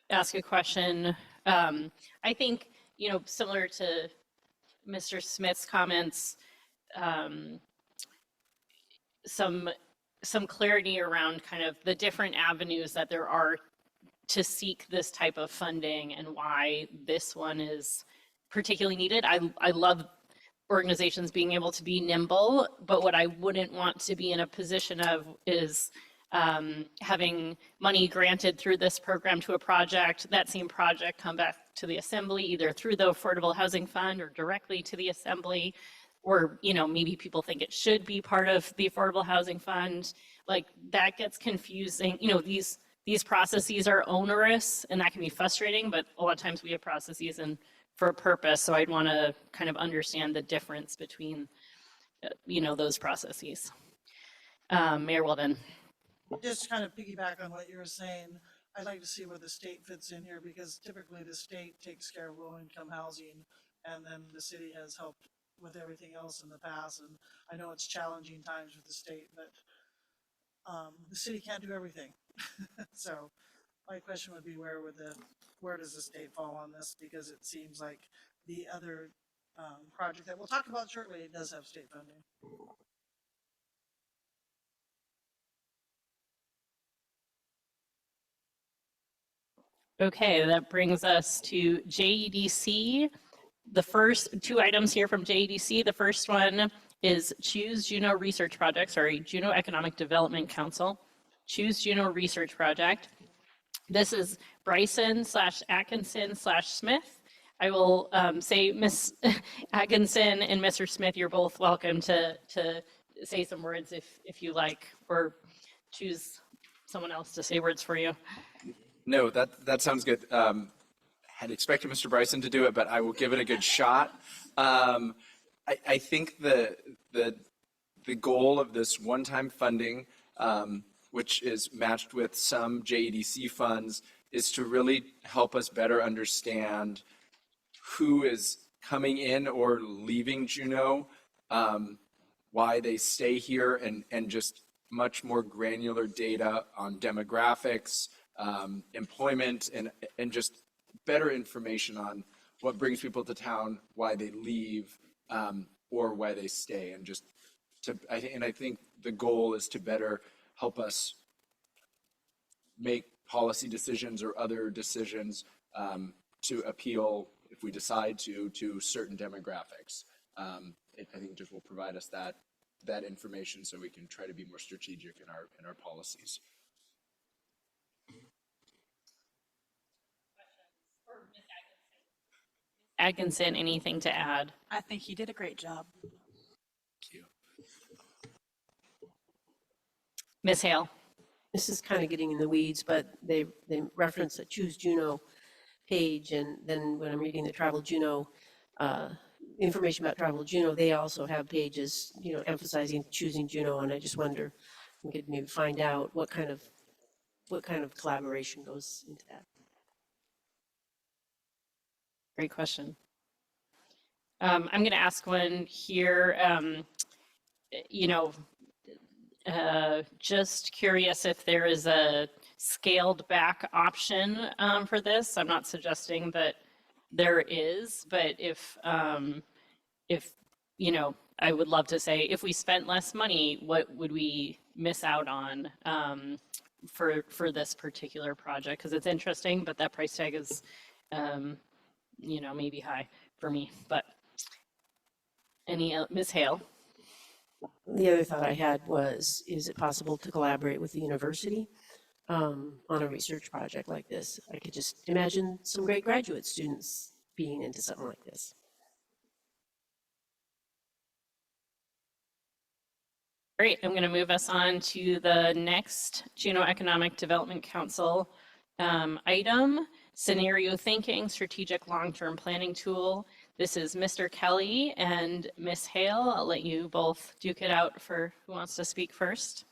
ask a question. I think, similar to Mr. Smith's comments, some clarity around kind of the different avenues that there are to seek this type of funding and why this one is particularly needed. I love organizations being able to be nimble, but what I wouldn't want to be in a position of is having money granted through this program to a project, that same project come back to the assembly, either through the Affordable Housing Fund or directly to the assembly, or, maybe people think it should be part of the Affordable Housing Fund. Like, that gets confusing. These processes are onerous, and that can be frustrating, but a lot of times we have processes and for a purpose. So I'd want to kind of understand the difference between, those processes. Mayor Weldon. Just kind of piggyback on what you were saying, I'd like to see where the state fits in here, because typically the state takes care of low-income housing, and then the city has helped with everything else in the past. And I know it's challenging times with the state, but the city can't do everything. So my question would be, where does the state fall on this? Because it seems like the other project that we'll talk about shortly does have state funding. Okay, that brings us to JEDC. The first two items here from JEDC, the first one is Choose Juneau Research Project, Juneau Economic Development Council, Choose Juneau Research Project. This is Bryson/Atkinson/Smith. I will say Ms. Atkinson and Mr. Smith, you're both welcome to say some words if you like, or choose someone else to say words for you. No, that sounds good. Had expected Mr. Bryson to do it, but I will give it a good shot. I think the goal of this one-time funding, which is matched with some JEDC funds, is to really help us better understand who is coming in or leaving Juneau, why they stay here, and just much more granular data on demographics, employment, and just better information on what brings people to town, why they leave, or why they stay, and just I think the goal is to better help us make policy decisions or other decisions to appeal, if we decide to certain demographics. I think it just will provide us that information so we can try to be more strategic in our policies. Atkinson, anything to add? I think you did a great job. Thank you. Ms. Hale? This is kind of getting in the weeds, but they reference a Choose Juneau page, and then when I'm reading the Travel Juneau, information about Travel Juneau, they also have pages, you know, emphasizing choosing Juneau, and I just wonder, we could maybe find out what kind of collaboration goes into that. Great question. I'm going to ask one here. You know, just curious if there is a scaled back option for this. I'm not suggesting that there is, but if you know, I would love to say if we spent less money, what would we miss out on for this particular project? Because it's interesting, but that price tag is you know, maybe high for me. But any Ms. Hale? The other thought I had was, is it possible to collaborate with the university on a research project like this? I could just imagine some great graduate students being into something like this. Great, I'm going to move us on to the next Juneau Economic Development Council item, scenario thinking, strategic long-term planning tool. This is Mr. Kelly and Ms. Hale. I'll let you both duke it out for who wants to speak first.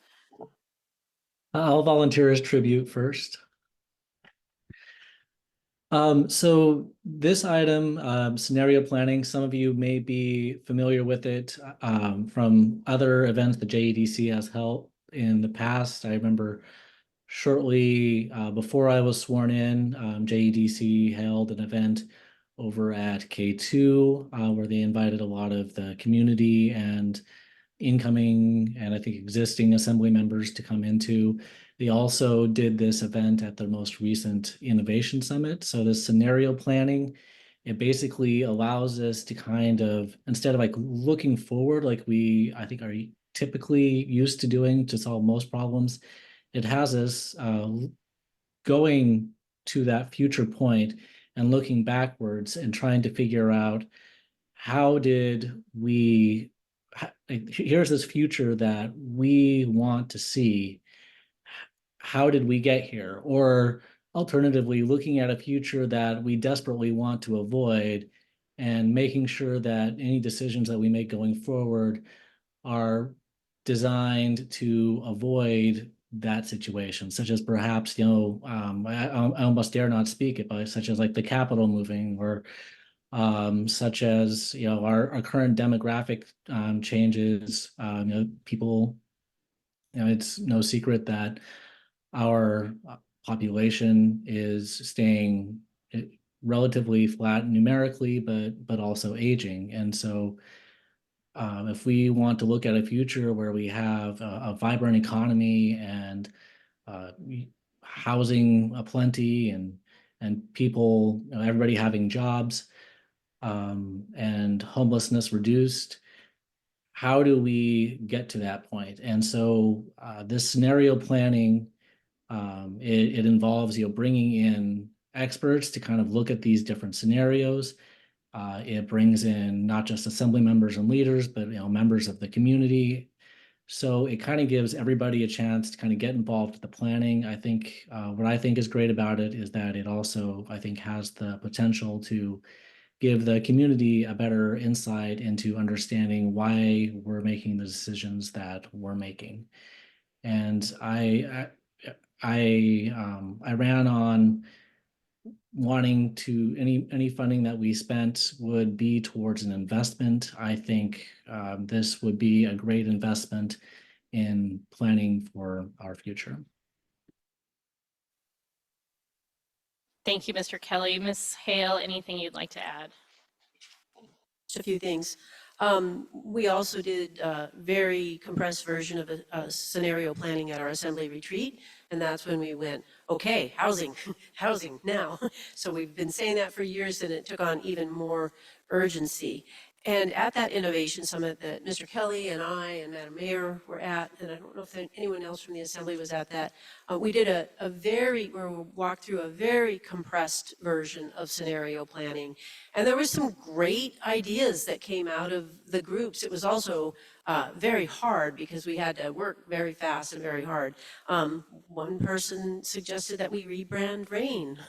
I'll volunteer as tribute first. So this item, scenario planning, some of you may be familiar with it from other events the JEDC has held in the past. I remember shortly before I was sworn in, JEDC held an event over at K2 where they invited a lot of the community and incoming and I think existing assembly members to come into. They also did this event at their most recent innovation summit. So this scenario planning, it basically allows us to kind of, instead of like looking forward like we, I think, are typically used to doing to solve most problems, it has us going to that future point and looking backwards and trying to figure out how did we, here's this future that we want to see. How did we get here? Or alternatively, looking at a future that we desperately want to avoid and making sure that any decisions that we make going forward are designed to avoid that situation, such as perhaps, you know, I almost dare not speak it, but such as like the capital moving, or such as, you know, our current demographic changes. You know, people, you know, it's no secret that our population is staying relatively flat numerically, but also aging. And so if we want to look at a future where we have a vibrant economy and housing aplenty and people, you know, everybody having jobs and homelessness reduced, how do we get to that point? And so this scenario planning, it involves, you know, bringing in experts to kind of look at these different scenarios. It brings in not just assembly members and leaders, but, you know, members of the community. So it kind of gives everybody a chance to kind of get involved with the planning. I think what I think is great about it is that it also, I think, has the potential to give the community a better insight into understanding why we're making the decisions that we're making. And I ran on wanting to, any funding that we spent would be towards an investment. I think this would be a great investment in planning for our future. Thank you, Mr. Kelly. Ms. Hale, anything you'd like to add? Just a few things. We also did a very compressed version of a scenario planning at our assembly retreat. And that's when we went, okay, housing, housing now. So we've been saying that for years, and it took on even more urgency. And at that innovation summit that Mr. Kelly and I and Madam Mayor were at, and I don't know if anyone else from the assembly was at that, we did where we walked through a very compressed version of scenario planning. And there were some great ideas that came out of the groups. It was also very hard because we had to work very fast and very hard. One person suggested that we rebrand RAIN.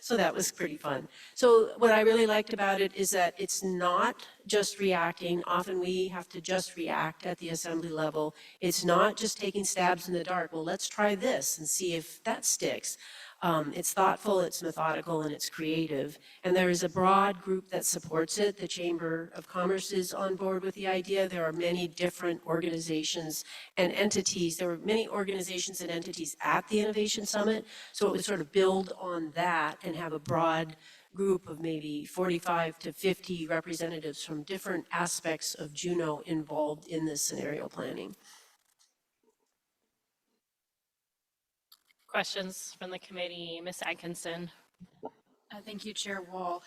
So that was pretty fun. So what I really liked about it is that it's not just reacting. Often we have to just react at the assembly level. It's not just taking stabs in the dark. Well, let's try this and see if that sticks. It's thoughtful, it's methodical, and it's creative. And there is a broad group that supports it. The Chamber of Commerce is on board with the idea. There are many different organizations and entities. There were many organizations and entities at the Innovation Summit. So it would sort of build on that and have a broad group of maybe 45 to 50 representatives from different aspects of Juneau involved in this scenario planning. Questions from the committee? Ms. Atkinson? Thank you, Chair Wall.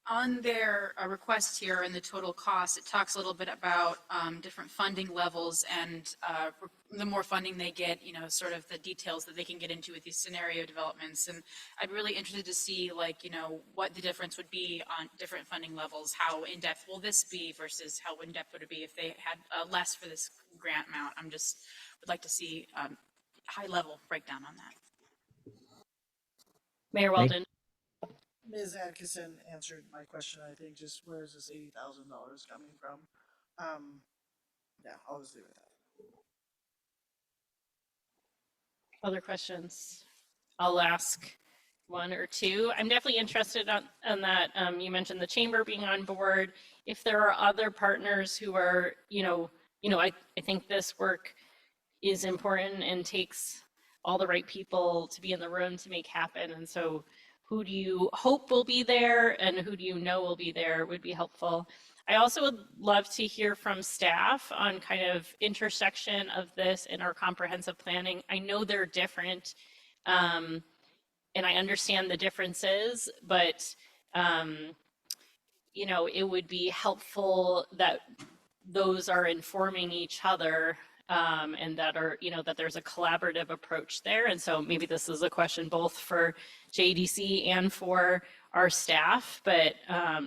On their request here and the total cost, it talks a little bit about different funding levels and the more funding they get, you know, sort of the details that they can get into with these scenario developments. And I'd be really interested to see, like, you know, what the difference would be on different funding levels. How in-depth will this be versus how in-depth would it be if they had less for this grant amount? Would like to see high-level breakdown on that. Mayor Weldon? Ms. Atkinson answered my question, I think, just where is this $80,000 coming from? Yeah, I'll just leave it at that. Other questions? I'll ask one or two. I'm definitely interested on that. You mentioned the chamber being on board. If there are other partners who are, I think this work is important and takes all the right people to be in the room to make happen. And so who do you hope will be there and who do you know will be there would be helpful. I also would love to hear from staff on kind of intersection of this in our comprehensive planning. I know they're different and I understand the differences, but it would be helpful that those are informing each other and that that there's a collaborative approach there. And so maybe this is a question both for JDC and for our staff, but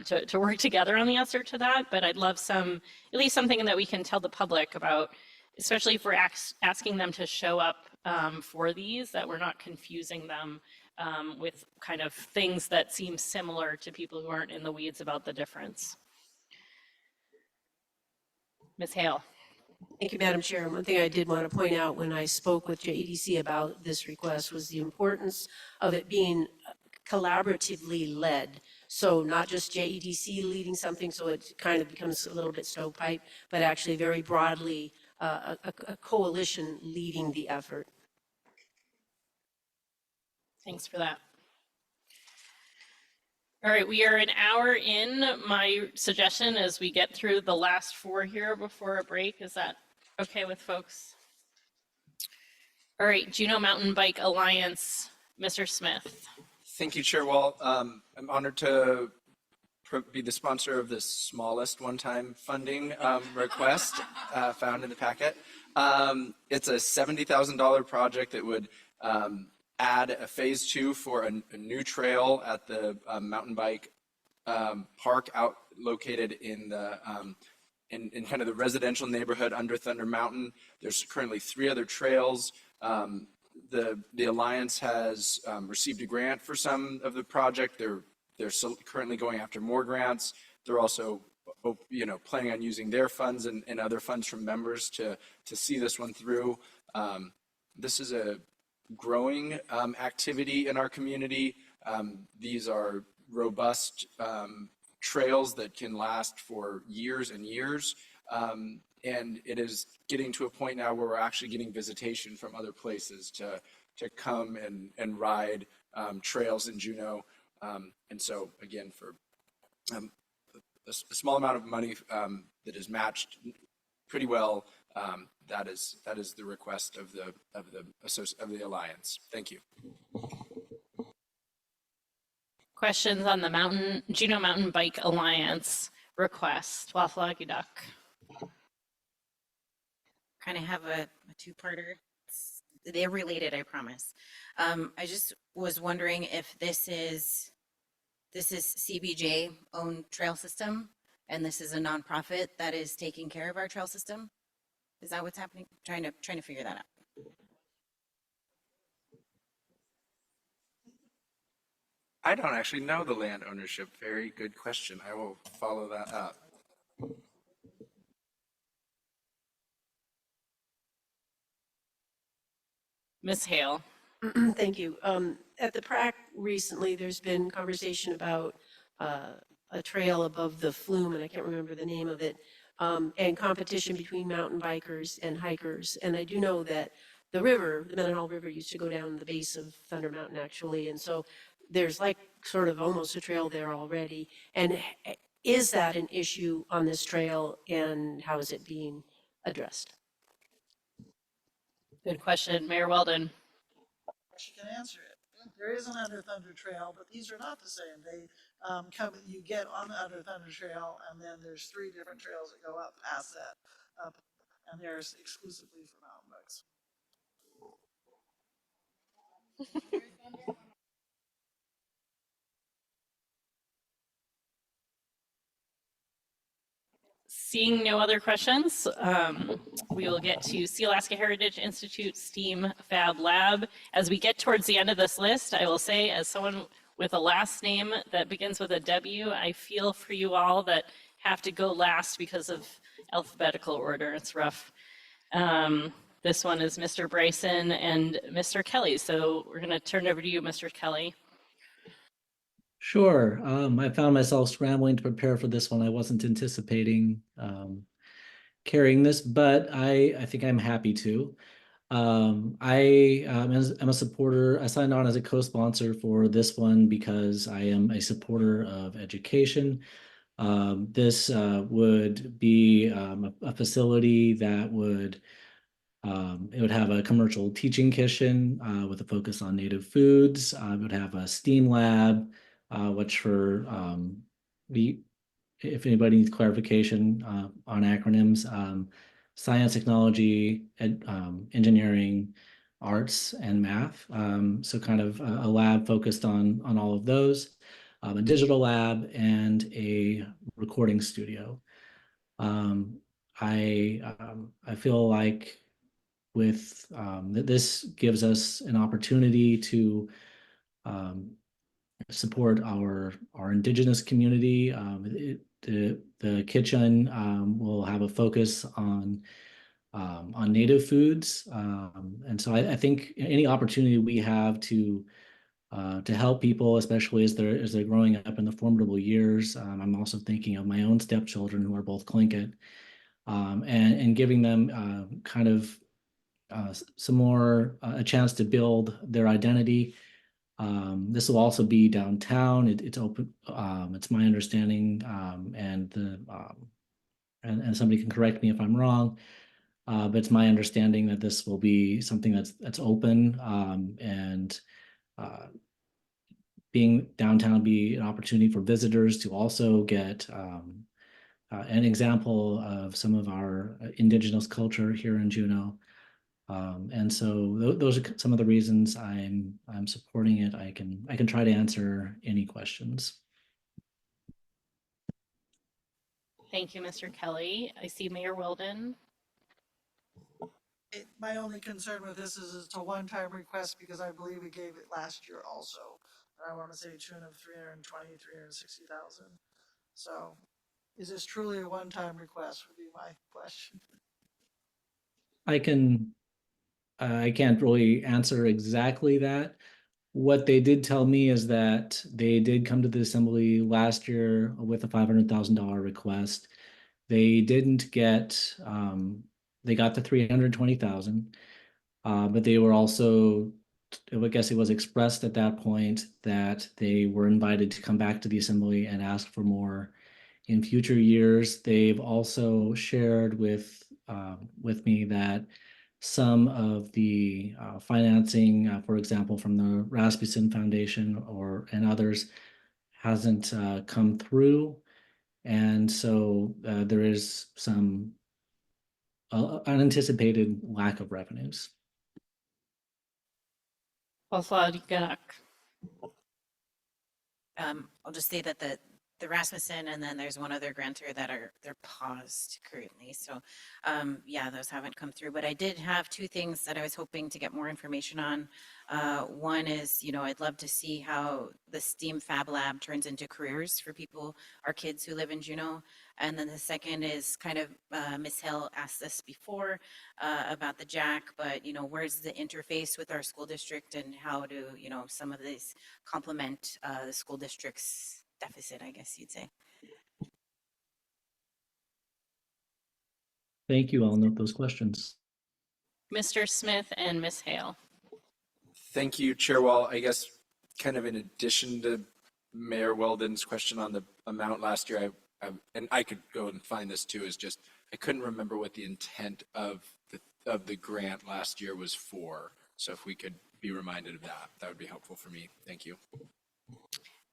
to work together on the answer to that. But I'd love at least something that we can tell the public about, especially if we're asking them to show up for these, that we're not confusing them with kind of things that seem similar to people who aren't in the weeds about the difference. Ms. Hale. Thank you, Madam Chair. One thing I did want to point out when I spoke with JEDC about this request was the importance of it being collaboratively led. So not just JEDC leading something, so it kind of becomes a little bit stovepipe, but actually very broadly a coalition leading the effort. Thanks for that. All right, we are an hour in. My suggestion is we get through the last four here before a break. Is that okay with folks? All right, Juneau Mountain Bike Alliance, Mr. Smith. Thank you, Chair Wall. I'm honored to be the sponsor of this smallest one-time funding request found in the packet. It's a $70,000 project that would add a phase 2 for a new trail at the mountain bike park located in the in kind of the residential neighborhood under Thunder Mountain. There's currently 3 other trails. The Alliance has received a grant for some of the project. They're currently going after more grants. They're also planning on using their funds and other funds from members to see this one through. This is a growing activity in our community. These are robust trails that can last for years and years. And it is getting to a point now where we're actually getting visitation from other places to come and ride trails in Juneau. And so again, for a small amount of money that is matched pretty well, that is the request of the Alliance. Thank you. Questions on the Juneau Mountain Bike Alliance request? Wafflagi Duck. Kind of have a two-parter. They're related, I promise. I just was wondering if this is CBJ owned trail system, and this is a nonprofit that is taking care of our trail system. Is that what's happening? Trying to figure that out. I don't actually know the land ownership. Very good question. I will follow that up. Ms. Hale. Thank you. At the PrAC recently, there's been conversation about a trail above the flume, and I can't remember the name of it, and competition between mountain bikers and hikers. And I do know that the river, the Mendenhall River, used to go down the base of Thunder Mountain, actually. And so there's like sort of almost a trail there already. And is that an issue on this trail, and how is it being addressed? Good question. Mayor Weldon. She can answer it. There is an Under Thunder Trail, but these are not the same. They you get on the Under Thunder Trail, and then there's 3 different trails that go up past that, and they're exclusively for mountain bikes. Seeing no other questions, we will get to Sealaska Heritage Institute STEAM Fab Lab. As we get towards the end of this list, I will say, as someone with a last name that begins with a W, I feel for you all that have to go last because of alphabetical order. It's rough. This one is Mr. Bryson and Mr. Kelly. So we're going to turn it over to you, Mr. Kelly. Sure. I found myself scrambling to prepare for this one. I wasn't anticipating carrying this, but I think I'm happy to. I'm a supporter. I signed on as a co-sponsor for this one because I am a supporter of education. This would be a facility that would it would have a commercial teaching kitchen with a focus on native foods. It would have a STEAM lab, which for if anybody needs clarification on acronyms, science, technology, engineering, arts, and math. So kind of a lab focused on all of those, a digital lab, and a recording studio. I feel like with this gives us an opportunity to support our indigenous community. The kitchen will have a focus on native foods, and so I think any opportunity we have to help people, especially as they're growing up in the formidable years. I'm also thinking of my own stepchildren who are both Tlingit, and giving them kind of some more a chance to build their identity. This will also be downtown. It's open. It's my understanding, and somebody can correct me if I'm wrong. But it's my understanding that this will be something that's open, and being downtown be an opportunity for visitors to also get an example of some of our indigenous culture here in Juneau. And so those are some of the reasons I'm supporting it. I can try to answer any questions. Thank you, Mr. Kelly. I see Mayor Weldon. My only concern with this is it's a one-time request because I believe we gave it last year also. And I want to say tune of 320, 360,000. So is this truly a one-time request would be my question. I can't really answer exactly that. What they did tell me is that they did come to the assembly last year with a $500,000 request, They didn't get, they got the 320,000, but they were also, I guess it was expressed at that point that they were invited to come back to the assembly and ask for more in future years. They've also shared with me that some of the financing, for example, from the Rasmussen Foundation and others, hasn't come through. And so there is some unanticipated lack of revenues. I'll just say that the Rasmussen and then there's one other grantor that they're paused currently. So, yeah, those haven't come through, but I did have two things that I was hoping to get more information on. One is, I'd love to see how the STEAM Fab Lab turns into careers for people, our kids who live in Juneau. And then the second is kind of, Ms. Hill asked this before about the JAC, but, where's the interface with our school district and how do, some of these complement the school district's deficit, I guess you'd say. Thank you. I'll note those questions. Mr. Smith and Ms. Hale. Thank you, Chair Wall. I guess kind of in addition to Mayor Weldon's question on the amount last year, and I could go and find this too, is just I couldn't remember what the intent of the grant last year was for. So if we could be reminded of that, that would be helpful for me. Thank you.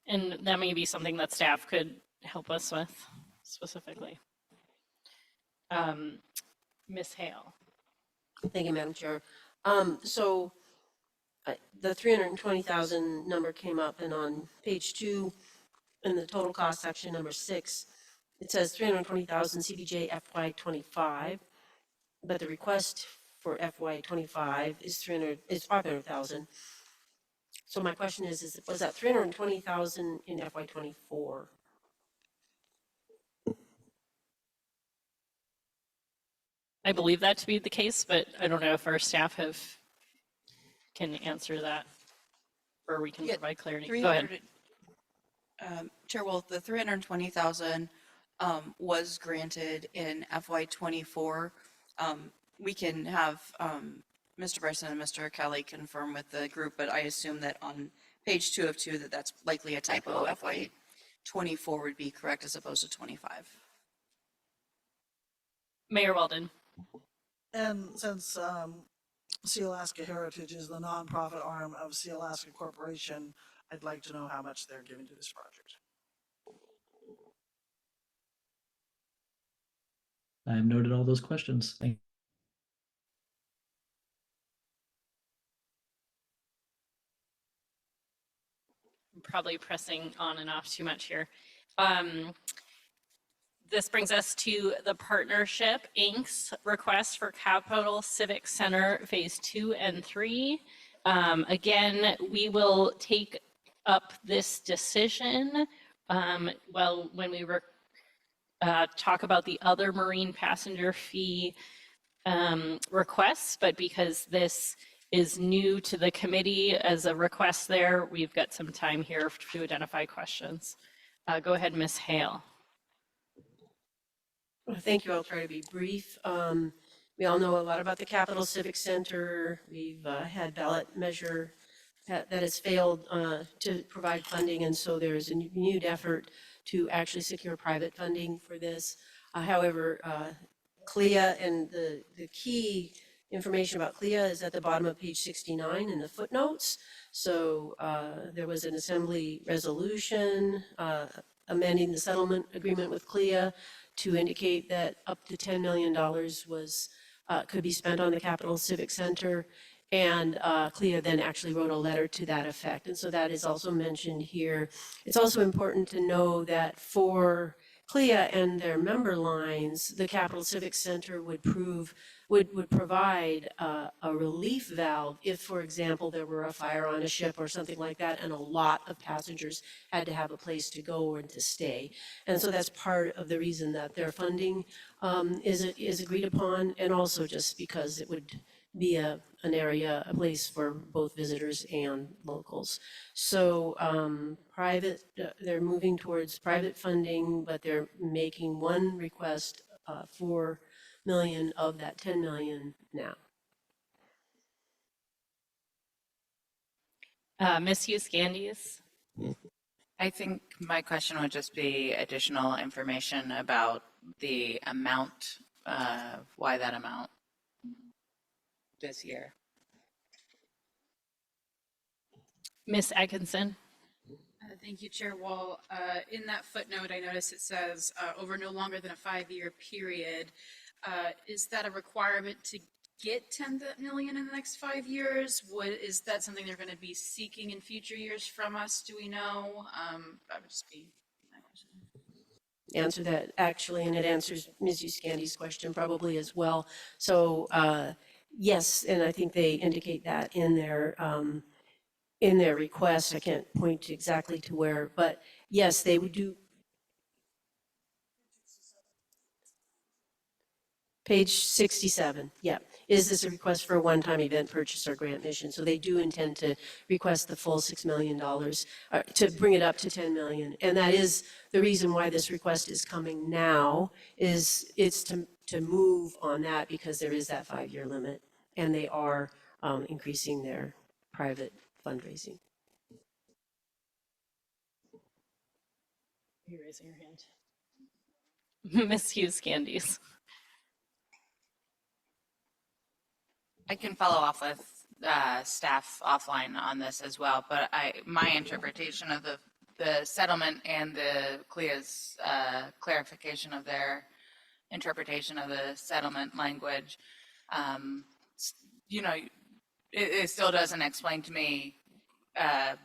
And that may be something that staff could help us with specifically. Ms. Hale. Thank you, Madam Chair. So the 320,000 number came up, and on page 2 in the total cost section, number 6, it says 320,000 CBJ FY25, but the request for FY25 is 500,000. So my question is was that 320,000 in FY24? I believe that to be the case, but I don't know if our staff can answer that or we can Yeah, provide clarity. Go ahead. Chair Wolf, the 320,000 was granted in FY24. We can have Mr. Bryson and Mr. Kelly confirm with the group, but I assume that on page 2 of 2 that's likely a typo. FY24 would be correct as opposed to 25. Mayor Weldon. And since Sealaska Heritage is the nonprofit arm of Sealaska Corporation, I'd like to know how much they're giving to this project. I've noted all those questions. Thank you. I'm probably pressing on and off too much here. This brings us to the Partnership Inc.'s request for Capital Civic Center Phase 2 and 3. Again, we will take up this decision when we talk about the other marine passenger fee requests, but because this is new to the committee as a request there, we've got some time here to identify questions. Go ahead, Ms. Hale. Thank you. I'll try to be brief. We all know a lot about the Capital Civic Center. We've had ballot measure that has failed to provide funding, and so there's a renewed effort to actually secure private funding for this. However, CLIA and the key information about CLIA is at the bottom of page 69 in the footnotes. So there was an assembly resolution amending the settlement agreement with CLIA to indicate that up to $10 million could be spent on the Capital Civic Center. And CLIA then actually wrote a letter to that effect. And so that is also mentioned here. It's also important to know that for CLIA and their member lines, the Capital Civic Center would provide a relief valve if, for example, there were a fire on a ship or something like that, and a lot of passengers had to have a place to go or to stay. And so that's part of the reason that their funding is agreed upon, and also just because it would be an area, a place for both visitors and locals. So private, they're moving towards private funding, but they're making one request, 4 million of that 10 million now. Ms. Hughes-Gandies? I think my question would just be additional information about the amount, why that amount this year. Ms. Atkinson? Thank you, Chair Wall. In that footnote, I notice it says over no longer than a 5-year period. Is that a requirement to get 10 million in the next 5 years? Is that something they're going to be seeking in future years from us? Do we know? That would just be my question. Answer that actually, and it answers Ms. Hughes-Gandy's question probably as well. So yes, and I think they indicate that in their request. I can't point exactly to where, but yes, they would do. Page 67, yeah. Is this a request for a one-time event purchase or grant mission? So they do intend to request the full $6 million, to bring it up to 10 million. And that is the reason why this request is coming now, is it's to move on that because there is that 5-year limit. And they are increasing their private fundraising. You're raising your hand. Ms. Hughes-Gandies? I can follow off with staff offline on this as well, but my interpretation of the settlement and the CLIA's clarification of their interpretation of the settlement language, it still doesn't explain to me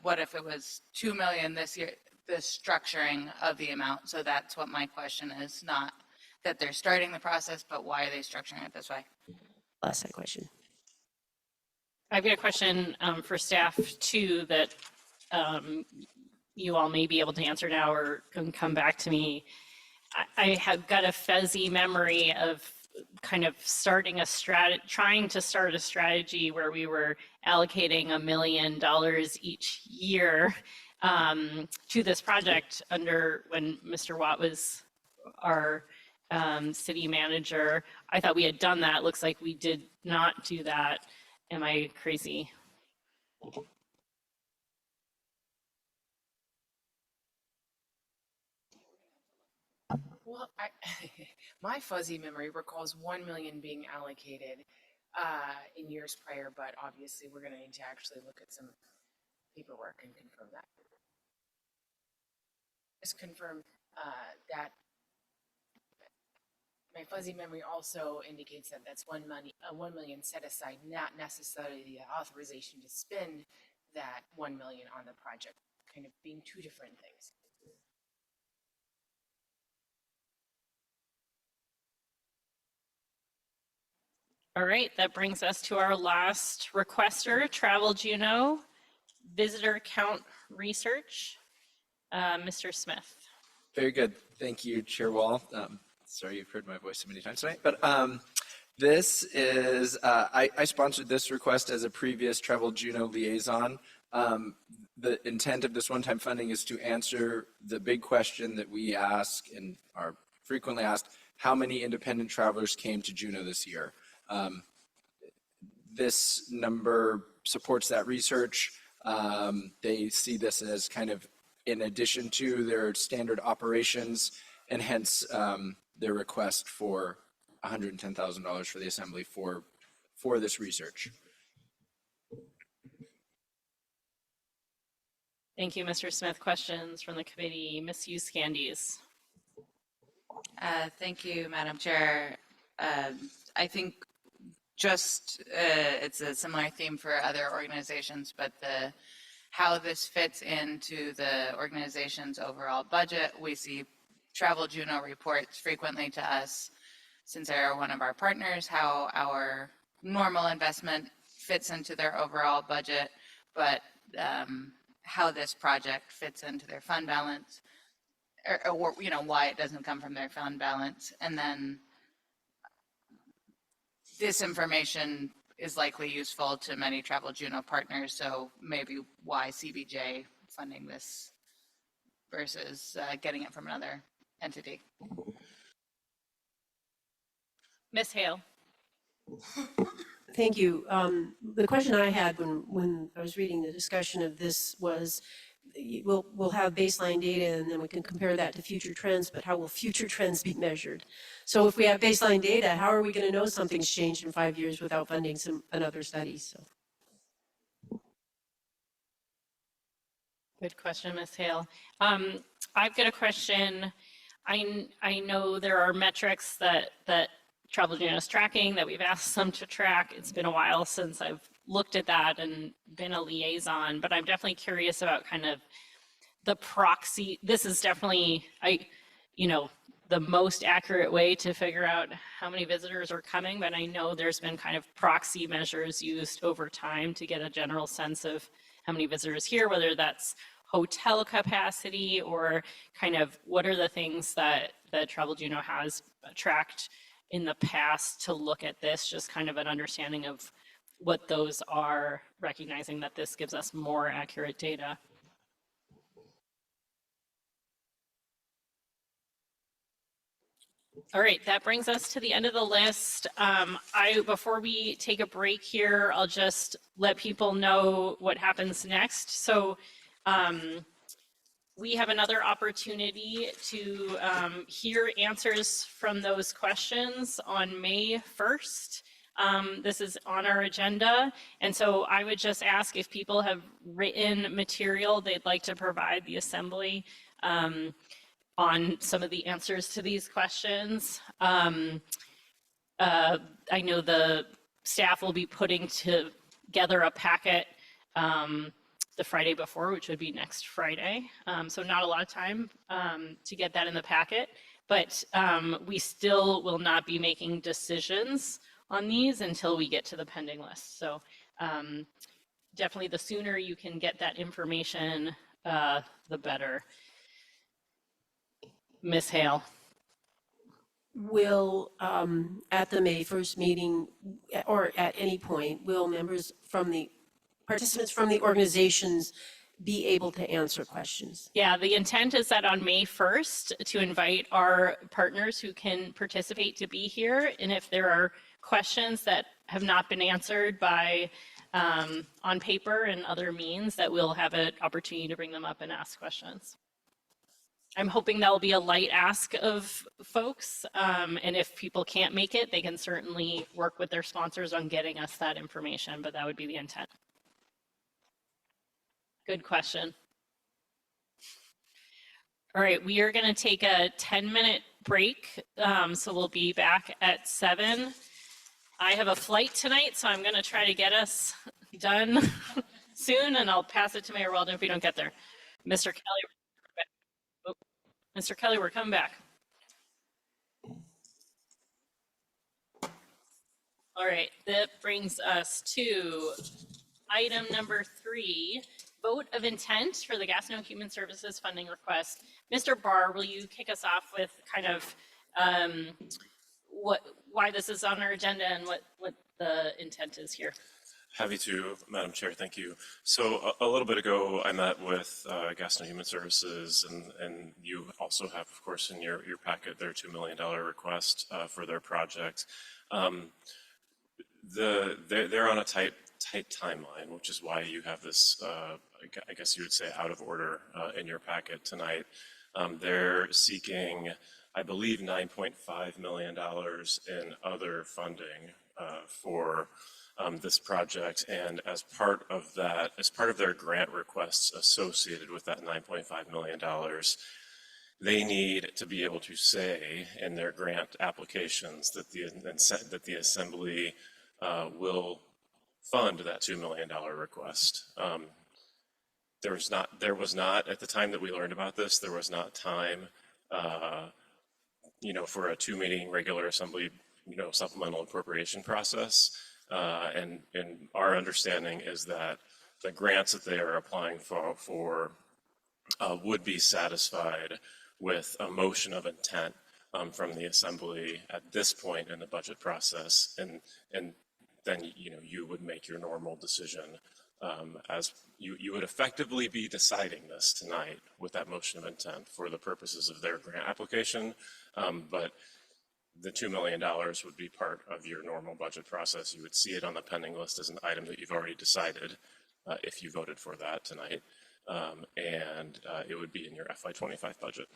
what if it was 2 million this year, the structuring of the amount. So that's what my question is, not that they're starting the process, but why are they structuring it this way? I'll ask that question. I've got a question for staff too that you all may be able to answer now or can come back to me. I have got a fuzzy memory of kind of starting trying to start a strategy where we were allocating $1 million each year to this project when Mr. Watt was our city manager. I thought we had done that. Looks like we did not do that. Am I crazy? Well, my fuzzy memory recalls 1 million being allocated in years prior, but obviously we're going to need to actually look at some paperwork and confirm that. Just confirm that my fuzzy memory also indicates that that's 1 million set aside, not necessarily the authorization to spend that 1 million on the project, kind of being two different things. All right, that brings us to our last requester, Travel Juneau, visitor count research. Mr. Smith. Very good. Thank you, Chair Wall. Sorry you've heard my voice so many times tonight, but this is, I sponsored this request as a previous Travel Juneau liaison. The intent of this one-time funding is to answer the big question that we ask and are frequently asked: how many independent travelers came to Juneau this year? This number supports that research. They see this as kind of in addition to their standard operations, and hence their request for $110,000 for the assembly for this research. Thank you, Mr. Smith. Questions from the committee? Ms. Hughes-Gandies. Thank you, Madam Chair. I think just it's a similar theme for other organizations, but how this fits into the organization's overall budget. We see Travel Juneau reports frequently to us, since they're one of our partners, how our normal investment fits into their overall budget, but how this project fits into their fund balance, or why it doesn't come from their fund balance. And then this information is likely useful to many Travel Juno partners. So maybe why CBJ funding this versus getting it from another entity. Ms. Hale. Thank you. The question I had when I was reading the discussion of this was, we'll have baseline data and then we can compare that to future trends, but how will future trends be measured? So if we have baseline data, how are we going to know something's changed in 5 years without funding another study? So. Good question, Ms. Hale. I've got a question. I know there are metrics that Travel Juno is tracking that we've asked them to track. It's been a while since I've looked at that and been a liaison, but I'm definitely curious about kind of the proxy. This is definitely, the most accurate way to figure out how many visitors are coming, but I know there's been kind of proxy measures used over time to get a general sense of how many visitors here, whether that's hotel capacity or kind of what are the things that Travel Juno has tracked in the past to look at this, just kind of an understanding of what those are, recognizing that this gives us more accurate data. All right, that brings us to the end of the list. Before we take a break here, I'll just let people know what happens next. So we have another opportunity to hear answers from those questions on May 1st. This is on our agenda. And so I would just ask if people have written material they'd like to provide the Assembly on some of the answers to these questions. I know the staff will be putting together a packet the Friday before, which would be next Friday. So not a lot of time to get that in the packet, but we still will not be making decisions on these until we get to the pending list. So definitely the sooner you can get that information, the better. Ms. Hale. Will, at the May 1st meeting, or at any point, will participants from the organizations be able to answer questions? Yeah, the intent is that on May 1st to invite our partners who can participate to be here. And if there are questions that have not been answered by on paper and other means, that we'll have an opportunity to bring them up and ask questions. I'm hoping that will be a light ask of folks. And if people can't make it, they can certainly work with their sponsors on getting us that information, but that would be the intent. Good question. All right, we are going to take a 10-minute break. So we'll be back at 7. I have a flight tonight, so I'm going to try to get us done soon, and I'll pass it to Mayor Weldon if we don't get there. Mr. Kelly. Mr. Kelly, we're coming back. All right, that brings us to item number 3, vote of intent for the Gastineau Human Services funding request. Mr. Barr, will you kick us off with kind of why this is on our agenda and what the intent is here? Happy to, Madam Chair, thank you. So a little bit ago, I met with Gastineau Human Services, and you also have, of course, in your packet, their $2 million request for their project. They're on a tight timeline, which is why you have this, I guess you would say, out of order in your packet tonight. They're seeking, I believe, $9.5 million in other funding for this project, and as part of their grant requests associated with that $9.5 million, they need to be able to say in their grant applications that the Assembly will fund that $2 million request. There was not, at the time that we learned about this, there was not time, for a 2-meeting regular Assembly, supplemental appropriation process. And our understanding is that the grants that they are applying for would be satisfied with a motion of intent from the Assembly at this point in the budget process. And then, you know, you would make your normal decision. As you would effectively be deciding this tonight with that motion of intent for the purposes of their grant application. But the $2 million would be part of your normal budget process. You would see it on the pending list as an item that you've already decided if you voted for that tonight. And it would be in your FY25 budget.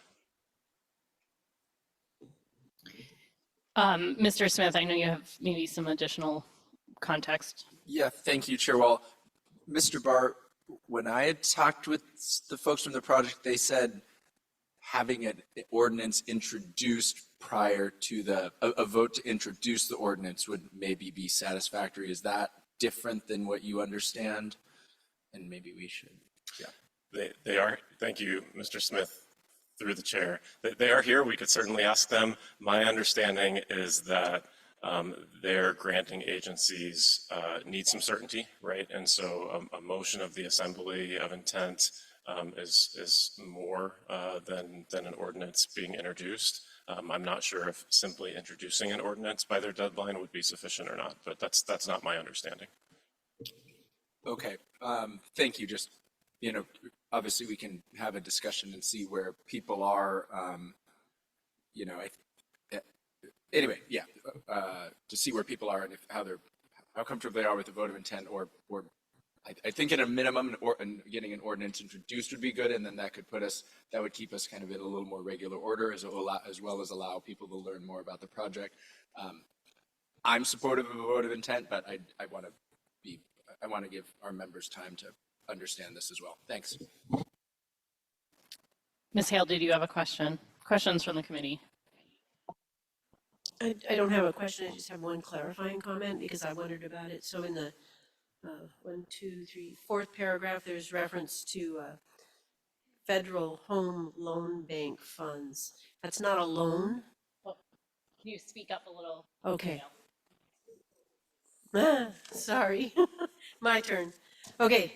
Mr. Smith, I know you have maybe some additional context. Yeah, thank you, Chair Wall. Mr. Barr, when I had talked with the folks from the project, they said having an ordinance introduced prior to a vote to introduce the ordinance would maybe be satisfactory. Is that different than what you understand? And maybe we should, yeah. They are, thank you, Mr. Smith, through the chair. They are here. We could certainly ask them. My understanding is that their granting agencies need some certainty, right? And so a motion of the assembly of intent is more than an ordinance being introduced. I'm not sure if simply introducing an ordinance by their deadline would be sufficient or not, but that's not my understanding. Okay, thank you. Just, you know, obviously we can have a discussion and see where people are, you know, anyway, yeah, to see where people are and how comfortable they are with the vote of intent, or I think at a minimum, getting an ordinance introduced would be good, and then that would keep us kind of in a little more regular order, as well as allow people to learn more about the project. I'm supportive of a vote of intent, but I want to give our members time to understand this as well. Thanks. Ms. Hale, did you have a question? Questions from the committee? I don't have a question, I just have one clarifying comment because I wondered about it. So in the 4th paragraph, there's reference to federal home loan bank funds. That's not a loan? Can you speak up a little? Okay. Sorry, my turn. Okay,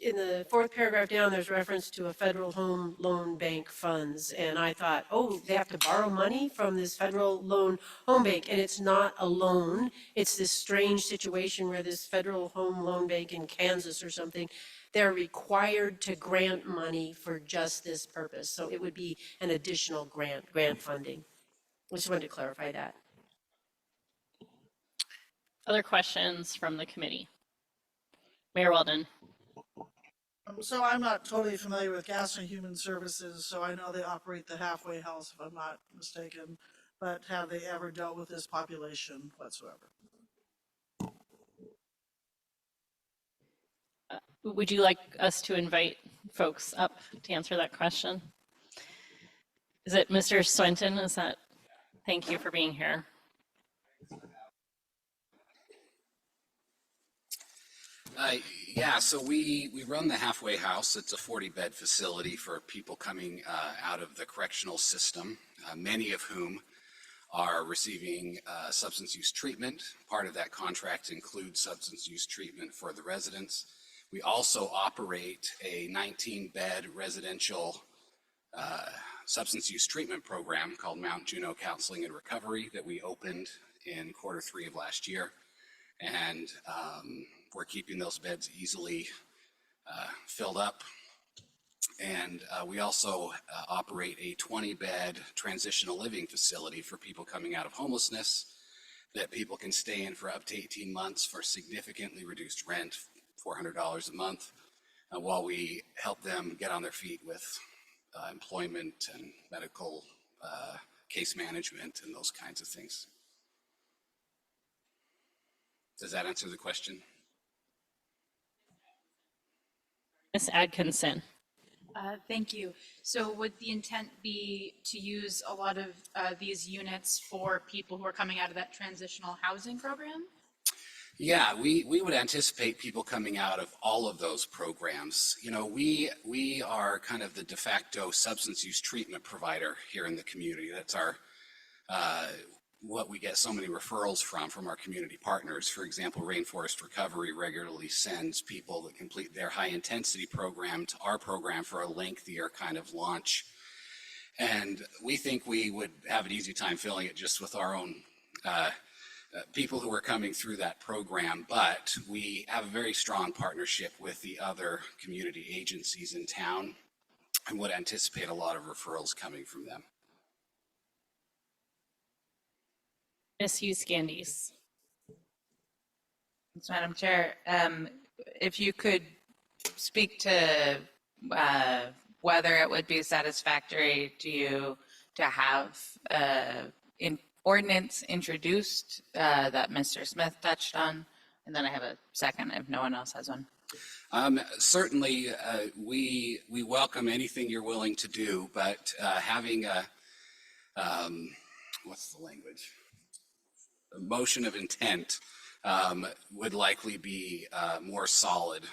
in the 4th paragraph down, there's reference to a federal home loan bank funds. And I thought, oh, they have to borrow money from this federal loan home bank. And it's not a loan. It's this strange situation where this federal home loan bank in Kansas or something, they're required to grant money for just this purpose. So it would be an additional grant funding. I just wanted to clarify that. Other questions from the committee? Mayor Weldon. So I'm not totally familiar with Gaston Human Services, so I know they operate the halfway house, if I'm not mistaken, but have they ever dealt with this population whatsoever? Would you like us to invite folks up to answer that question? Is it Mr. Swinton? Is that? Thank you for being here. Yeah, so we run the Halfway House. It's a 40-bed facility for people coming out of the correctional system, many of whom are receiving substance use treatment. Part of that contract includes substance use treatment for the residents. We also operate a 19-bed residential substance use treatment program called Mount Juno Counseling and Recovery that we opened in Q3 of last year. And we're keeping those beds easily filled up. And we also operate a 20-bed transitional living facility for people coming out of homelessness that people can stay in for up to 18 months for significantly reduced rent, $400 a month, while we help them get on their feet with employment and medical case management and those kinds of things. Does that answer the question? Ms. Atkinson. Thank you. So would the intent be to use a lot of these units for people who are coming out of that transitional housing program? Yeah, we would anticipate people coming out of all of those programs. You know, we are kind of the de facto substance use treatment provider here in the community. That's our what we get so many referrals from our community partners. For example, Rainforest Recovery regularly sends people that complete their high intensity program to our program for a lengthier kind of launch. And we think we would have an easy time filling it just with our own people who are coming through that program, but we have a very strong partnership with the other community agencies in town and would anticipate a lot of referrals coming from them. Ms. Hughes Candies. Thanks, Madam Chair. If you could speak to whether it would be satisfactory to you to have in ordinance introduced that Mr. Smith touched on, and then I have a second if no one else has one. Certainly, we welcome anything you're willing to do, but having a, what's the language? A motion of intent would likely be more solid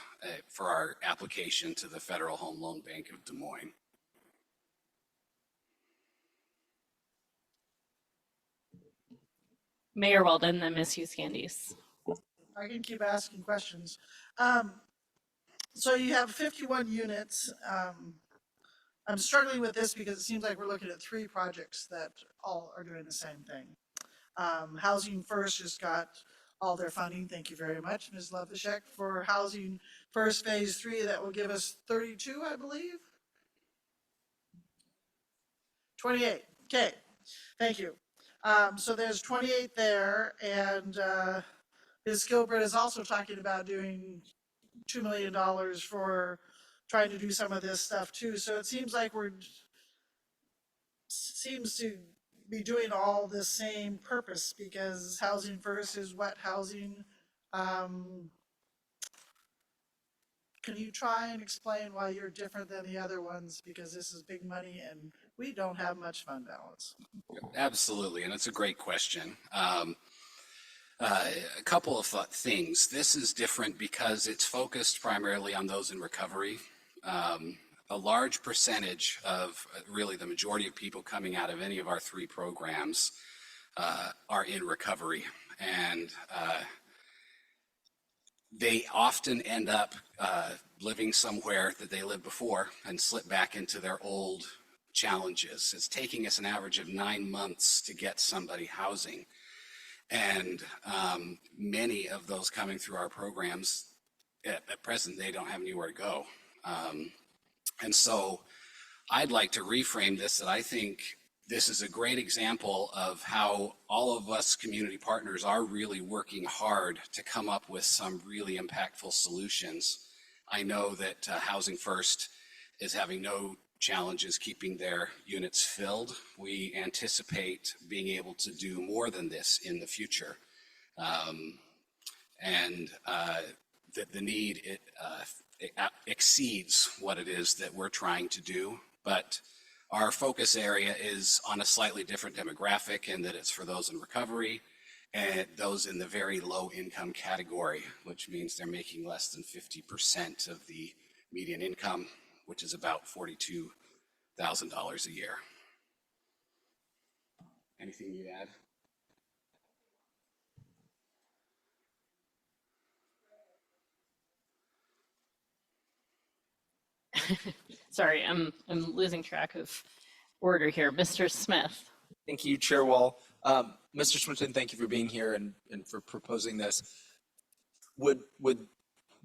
for our application to the Federal Home Loan Bank of Des Moines. Mayor Weldon, then Ms. Hughes Candies. I can keep asking questions. So you have 51 units. I'm struggling with this because it seems like we're looking at 3 projects that all are doing the same thing. Housing First just got all their funding. Thank you very much, Ms. Lovishek, for Housing First Phase 3. That will give us 32, I believe. 28. Okay, thank you. So there's 28 there, and Ms. Gilbert is also talking about doing $2 million for trying to do some of this stuff too. So it seems like seems to be doing all the same purpose, because Housing First is what housing. Can you try and explain why you're different than the other ones? Because this is big money and we don't have much fund balance. Absolutely, and it's a great question. A couple of things. This is different because it's focused primarily on those in recovery. A large percentage of, really the majority of people coming out of any of our 3 programs are in recovery, and they often end up living somewhere that they lived before and slip back into their old challenges. It's taking us an average of 9 months to get somebody housing. And many of those coming through our programs, at present, they don't have anywhere to go. And so I'd like to reframe this, that I think this is a great example of how all of us community partners are really working hard to come up with some really impactful solutions. I know that Housing First is having no challenges keeping their units filled. We anticipate being able to do more than this in the future. And the need exceeds what it is that we're trying to do. But our focus area is on a slightly different demographic, in that it's for those in recovery and those in the very low income category, which means they're making less than 50% of the median income, which is about $42,000 a year. Anything you'd add? Sorry, I'm losing track of order here. Mr. Smith. Thank you, Chair Wall. Mr. Swinton, thank you for being here and for proposing this. Would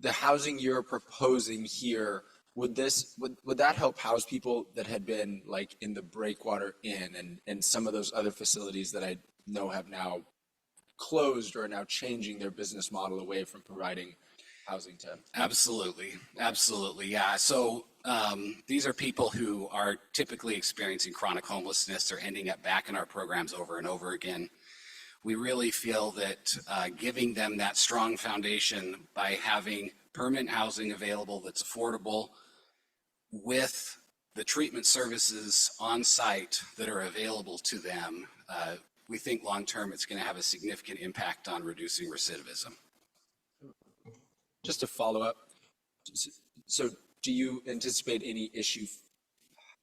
the housing you're proposing here, would that help house people that had been like in the Breakwater Inn and some of those other facilities that I know have now closed or are now changing their business model away from providing housing to? Absolutely, yeah. So these are people who are typically experiencing chronic homelessness. They're ending up back in our programs over and over again. We really feel that giving them that strong foundation by having permanent housing available that's affordable, with the treatment services on site that are available to them, we think long-term it's going to have a significant impact on reducing recidivism. Just to follow up, so do you anticipate any issue?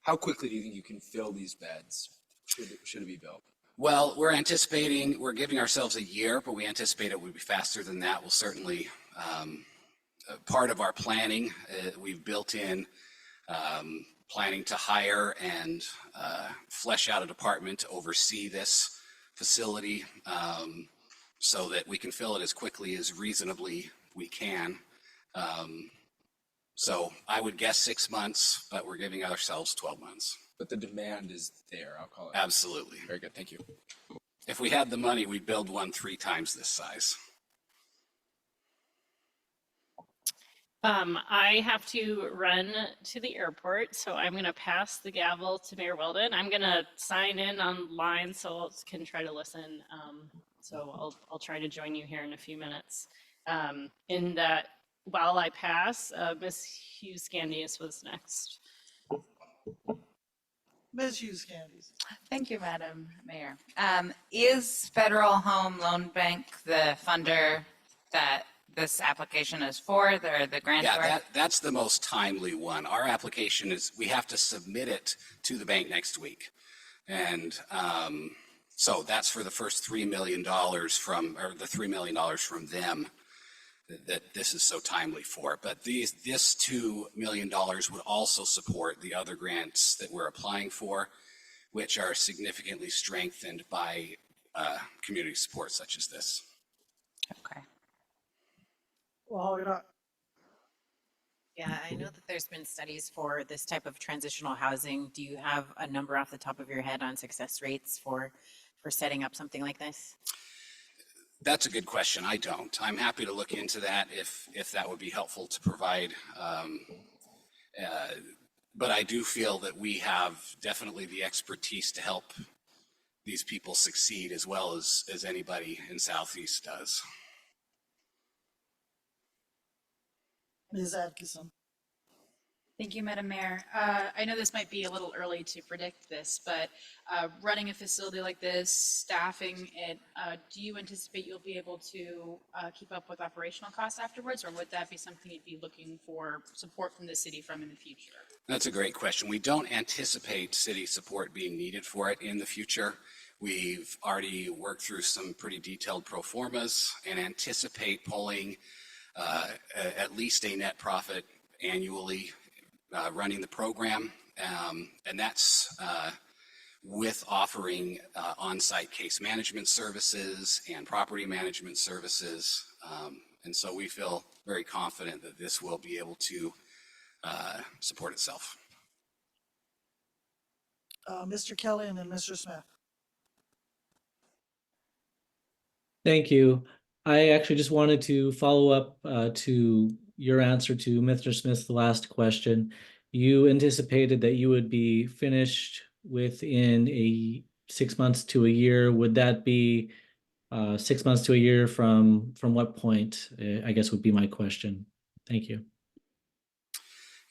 How quickly do you think you can fill these beds? Should it be built? Well, we're giving ourselves a year, but we anticipate it would be faster than that. We'll certainly, part of our planning, we've built in planning to hire and flesh out a department to oversee this facility. so that we can fill it as quickly as reasonably we can. So I would guess 6 months, but we're giving ourselves 12 months. But the demand is there, I'll call it. Absolutely. Very good, thank you. If we had the money, we'd build one 3 times this size. I have to run to the airport, so I'm going to pass the gavel to Mayor Weldon. I'm going to sign in online so I can try to listen. So I'll try to join you here in a few minutes. In that, while I pass, Ms. Hughes-Candies was next. Ms. Hughes-Candies. Thank you, Madam Mayor. Is Federal Home Loan Bank the funder that this application is for, the grantor? Yeah, that's the most timely one. Our application is, we have to submit it to the bank next week. And so that's for the first $3 million from, or the $3 million from them that this is so timely for. But this $2 million would also support the other grants that we're applying for, which are significantly strengthened by community support such as this. Okay. Well, hold it up. Yeah, I know that there's been studies for this type of transitional housing. Do you have a number off the top of your head on success rates for setting up something like this? That's a good question. I don't. I'm happy to look into that if that would be helpful to provide. But I do feel that we have definitely the expertise to help these people succeed as well as anybody in Southeast does. Ms. Atkinson. Thank you, Madam Mayor. I know this might be a little early to predict this, but running a facility like this, staffing it, do you anticipate you'll be able to keep up with operational costs afterwards, or would that be something you'd be looking for support from the city from in the future? That's a great question. We don't anticipate city support being needed for it in the future. We've already worked through some pretty detailed pro formas and anticipate pulling at least a net profit annually running the program. And that's with offering on-site case management services and property management services. And so we feel very confident that this will be able to support itself. Mr. Kelly and then Mr. Smith. Thank you. I actually just wanted to follow up to your answer to Mr. Smith's last question. You anticipated that you would be finished within 6 months to a year. Would that be 6 months to a year from what point? I guess would be my question. Thank you.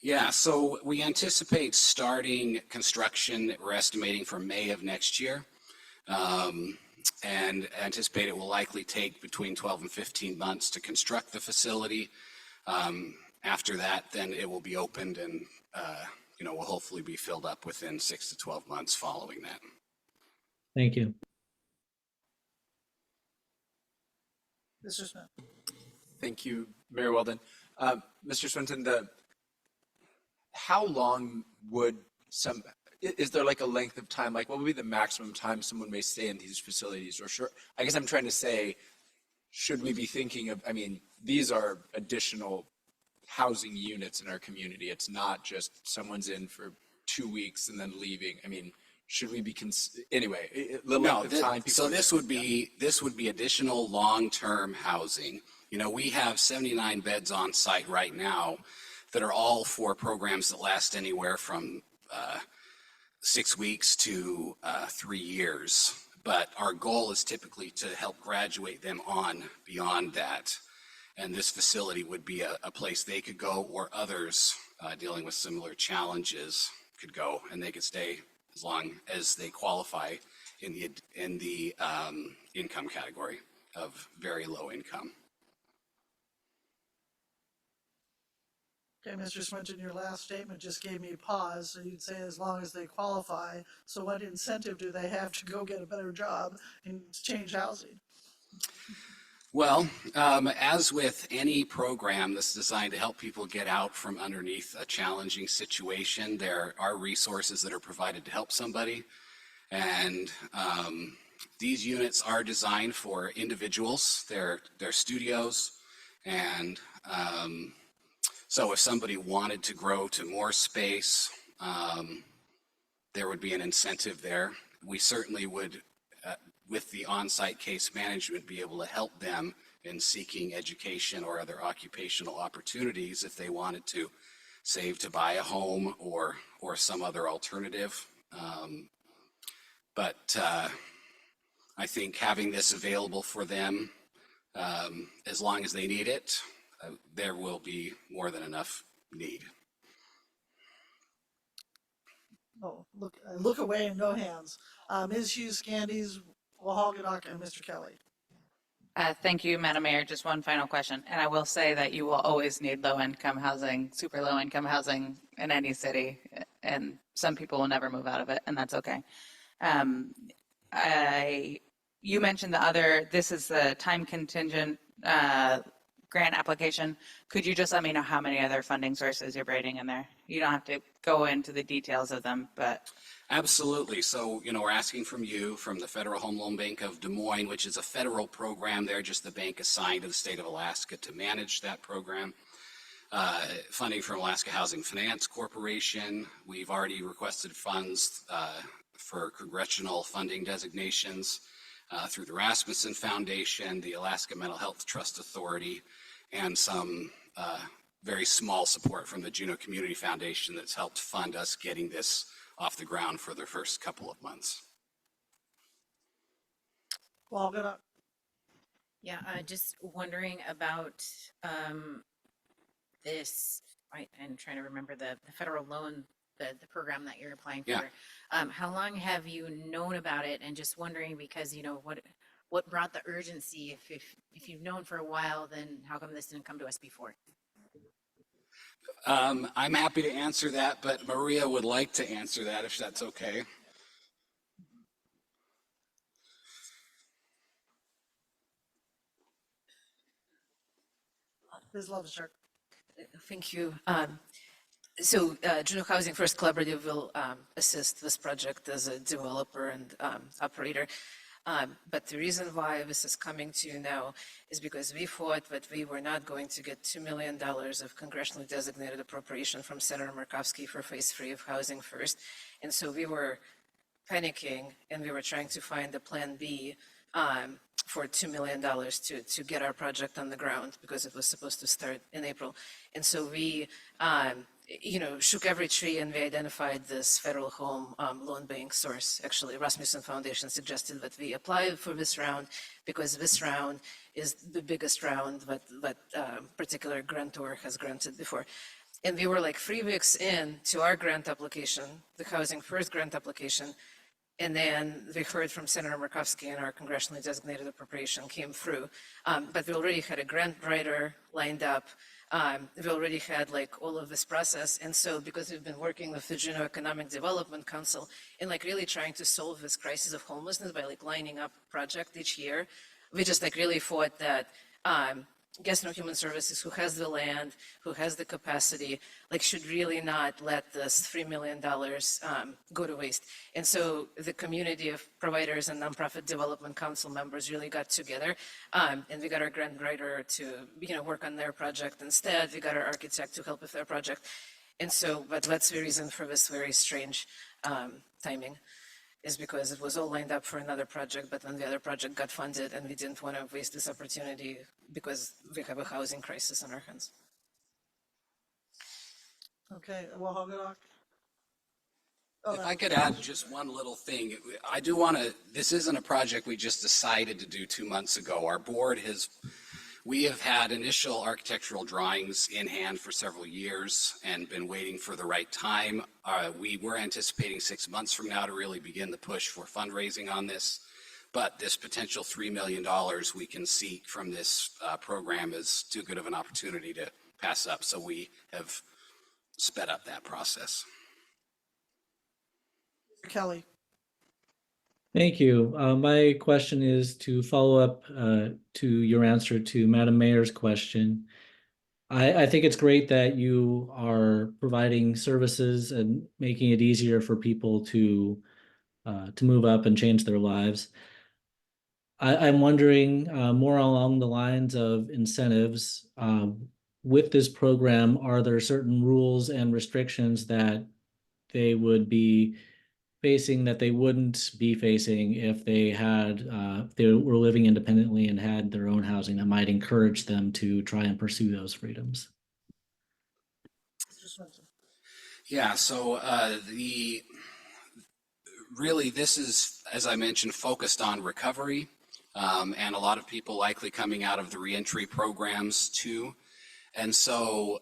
Yeah, so we anticipate starting construction, we're estimating for May of next year. And anticipate it will likely take between 12 and 15 months to construct the facility. After that, then it will be opened and, will hopefully be filled up within 6 to 12 months following that. Thank you. Mr. Smith. Thank you, Mayor Weldon. Mr. Swinton, how long would is there like a length of time, like what would be the maximum time someone may stay in these facilities? Or sure, I guess I'm trying to say, should we be thinking of, these are additional housing units in our community. It's not just someone's in for 2 weeks and then leaving. Should we be, anyway, the length of time? So this would be additional long-term housing. We have 79 beds on site right now that are all for programs that last anywhere from 6 weeks to 3 years. But our goal is typically to help graduate them on beyond that. And this facility would be a place they could go, or others dealing with similar challenges could go, and they could stay as long as they qualify in the income category of very low income. Okay, Mr. Swinton, your last statement just gave me pause. So you'd say as long as they qualify. So what incentive do they have to go get a better job and change housing? Well, as with any program that's designed to help people get out from underneath a challenging situation, there are resources that are provided to help somebody. And These units are designed for individuals, they're studios, and so if somebody wanted to grow to more space, there would be an incentive there. We certainly would, with the on-site case management, be able to help them in seeking education or other occupational opportunities if they wanted to save to buy a home or some other alternative. But I think having this available for them, as long as they need it, there will be more than enough need. Oh, look away and no hands. Ms. Hughes, Candies, Wahalgadock, and Mr. Kelly. Thank you, Madam Mayor. Just one final question. And I will say that you will always need low-income housing, super low-income housing in any city. And some people will never move out of it, and that's okay. You mentioned this is the time contingent grant application. Could you just let me know how many other funding sources you're braiding in there? You don't have to go into the details of them, but. Absolutely. So, we're asking from the Federal Home Loan Bank of Des Moines, which is a federal program. They're just the bank assigned to the state of Alaska to manage that program. Funding from Alaska Housing Finance Corporation. We've already requested funds for congressional funding designations through the Rasmussen Foundation, the Alaska Mental Health Trust Authority, and some very small support from the Juneau Community Foundation that's helped fund us getting this off the ground for the first couple of months. Wahalgadock. Yeah, just wondering about this, I'm trying to remember the federal loan, the program that you're applying for. Yeah. How long have you known about it? And just wondering because, what brought the urgency? If you've known for a while, then how come this didn't come to us before? I'm happy to answer that, but Maria would like to answer that if that's okay. Ms. Loveschark. Thank you. So Juneau Housing First Collaborative will assist this project as a developer and operator. But the reason why this is coming to you now is because we thought that we were not going to get $2 million of congressionally designated appropriation from Senator Murkowski for Phase 3 of Housing First. And so we were panicking and we were trying to find a plan B for $2 million to get our project on the ground because it was supposed to start in April. And so we shook every tree and we identified this federal home loan bank source. Actually, Rasmussen Foundation suggested that we apply for this round because this round is the biggest round that particular grantor has granted before. And we were like 3 weeks in to our grant application, the Housing First grant application, and then we heard from Senator Murkowski and our congressionally designated appropriation came through. But we already had a grant writer lined up. We already had all of this process. And so because we've been working with the Juneau Economic Development Council and really trying to solve this crisis of homelessness by lining up a project each year, we just really thought that Gatineau Human Services, who has the land, who has the capacity, should really not let this $3 million go to waste. And so the community of providers and nonprofit development council members really got together, and we got our grant writer to work on their project instead. We got our architect to help with their project. And so, but that's the reason for this very strange timing, is because it was all lined up for another project, but then the other project got funded and we didn't want to waste this opportunity because we have a housing crisis on our hands. Okay, Wahalgadock. If I could add just one little thing, I do want to, this isn't a project we just decided to do 2 months ago. Our board we have had initial architectural drawings in hand for several years and been waiting for the right time. We were anticipating 6 months from now to really begin the push for fundraising on this. But this potential $3 million we can seek from this program is too good of an opportunity to pass up. So we have sped up that process. Mr. Kelly. Thank you. My question is to follow up to your answer to Madam Mayor's question. I think it's great that you are providing services and making it easier for people to move up and change their lives. I'm wondering more along the lines of incentives. With this program, are there certain rules and restrictions that they would be facing that they wouldn't be facing if they had if they were living independently and had their own housing that might encourage them to try and pursue those freedoms? Mr. Swinton? Yeah, so really this is, as I mentioned, focused on recovery, and a lot of people likely coming out of the reentry programs too. And so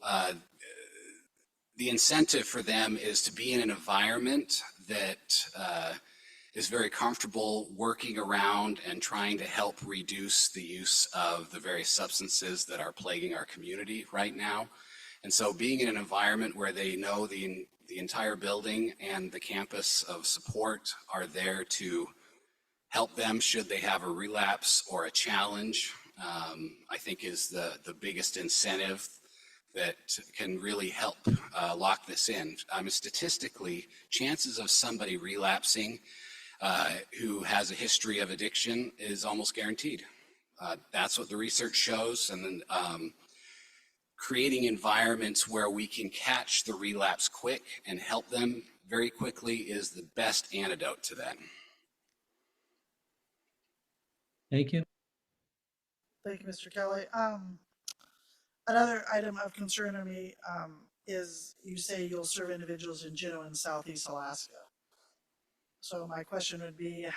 the incentive for them is to be in an environment that is very comfortable working around and trying to help reduce the use of the various substances that are plaguing our community right now. And so being in an environment where they know the entire building and the campus of support are there to help them should they have a relapse or a challenge, I think is the biggest incentive that can really help lock this in. Statistically, chances of somebody relapsing who has a history of addiction is almost guaranteed. That's what the research shows. And then creating environments where we can catch the relapse quick and help them very quickly is the best antidote to that. Thank you. Thank you, Mr. Kelly. Another item of concern to me is you say you'll serve individuals in Juneau and Southeast Alaska. So my question would be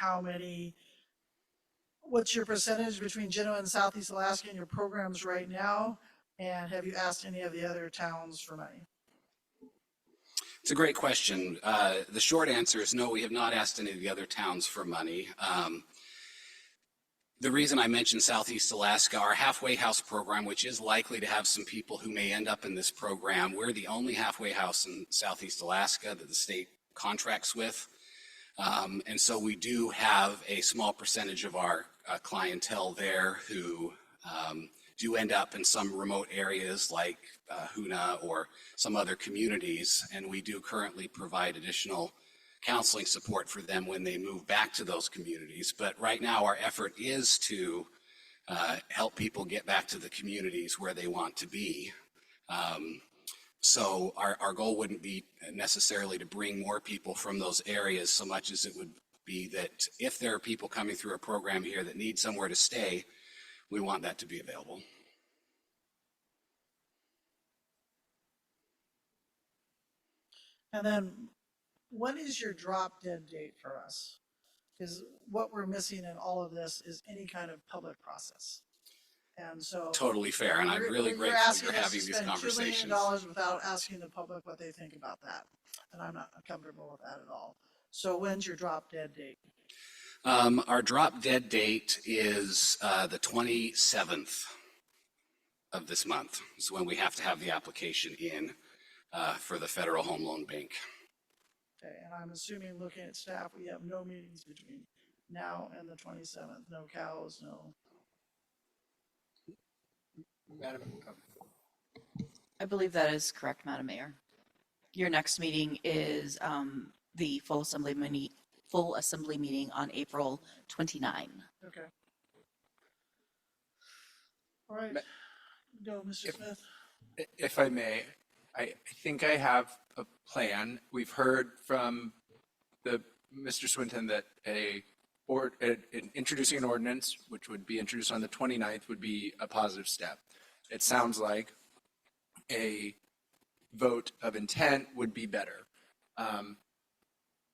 what's your percentage between Juneau and Southeast Alaska in your programs right now? And have you asked any of the other towns for money? It's a great question. The short answer is no, we have not asked any of the other towns for money. The reason I mentioned Southeast Alaska, our halfway house program, which is likely to have some people who may end up in this program, we're the only halfway house in Southeast Alaska that the state contracts with. And so we do have a small percentage of our clientele there who do end up in some remote areas like Hoonah or some other communities. And we do currently provide additional counseling support for them when they move back to those communities. But right now our effort is to help people get back to the communities where they want to be. So our goal wouldn't be necessarily to bring more people from those areas so much as it would be that if there are people coming through a program here that need somewhere to stay, we want that to be available. And then what is your drop dead date for us? Because what we're missing in all of this is any kind of public process. And so Totally fair, and I'm really grateful you're having these conversations. $2 million without asking the public what they think about that. And I'm not comfortable with that at all. So when's your drop dead date? Our drop dead date is the 27th of this month. Is when we have to have the application in for the Federal Home Loan Bank. Okay, and I'm assuming, looking at staff, we have no meetings between now and the 27th. No cows, no. Madam, I believe that is correct, Madam Mayor. Your next meeting is the full assembly meeting on April 29. Okay. All right. Go, Mr. Smith. if I may, I think I have a plan. We've heard from Mr. Swinton that introducing an ordinance, which would be introduced on the 29th, would be a positive step. It sounds like a vote of intent would be better.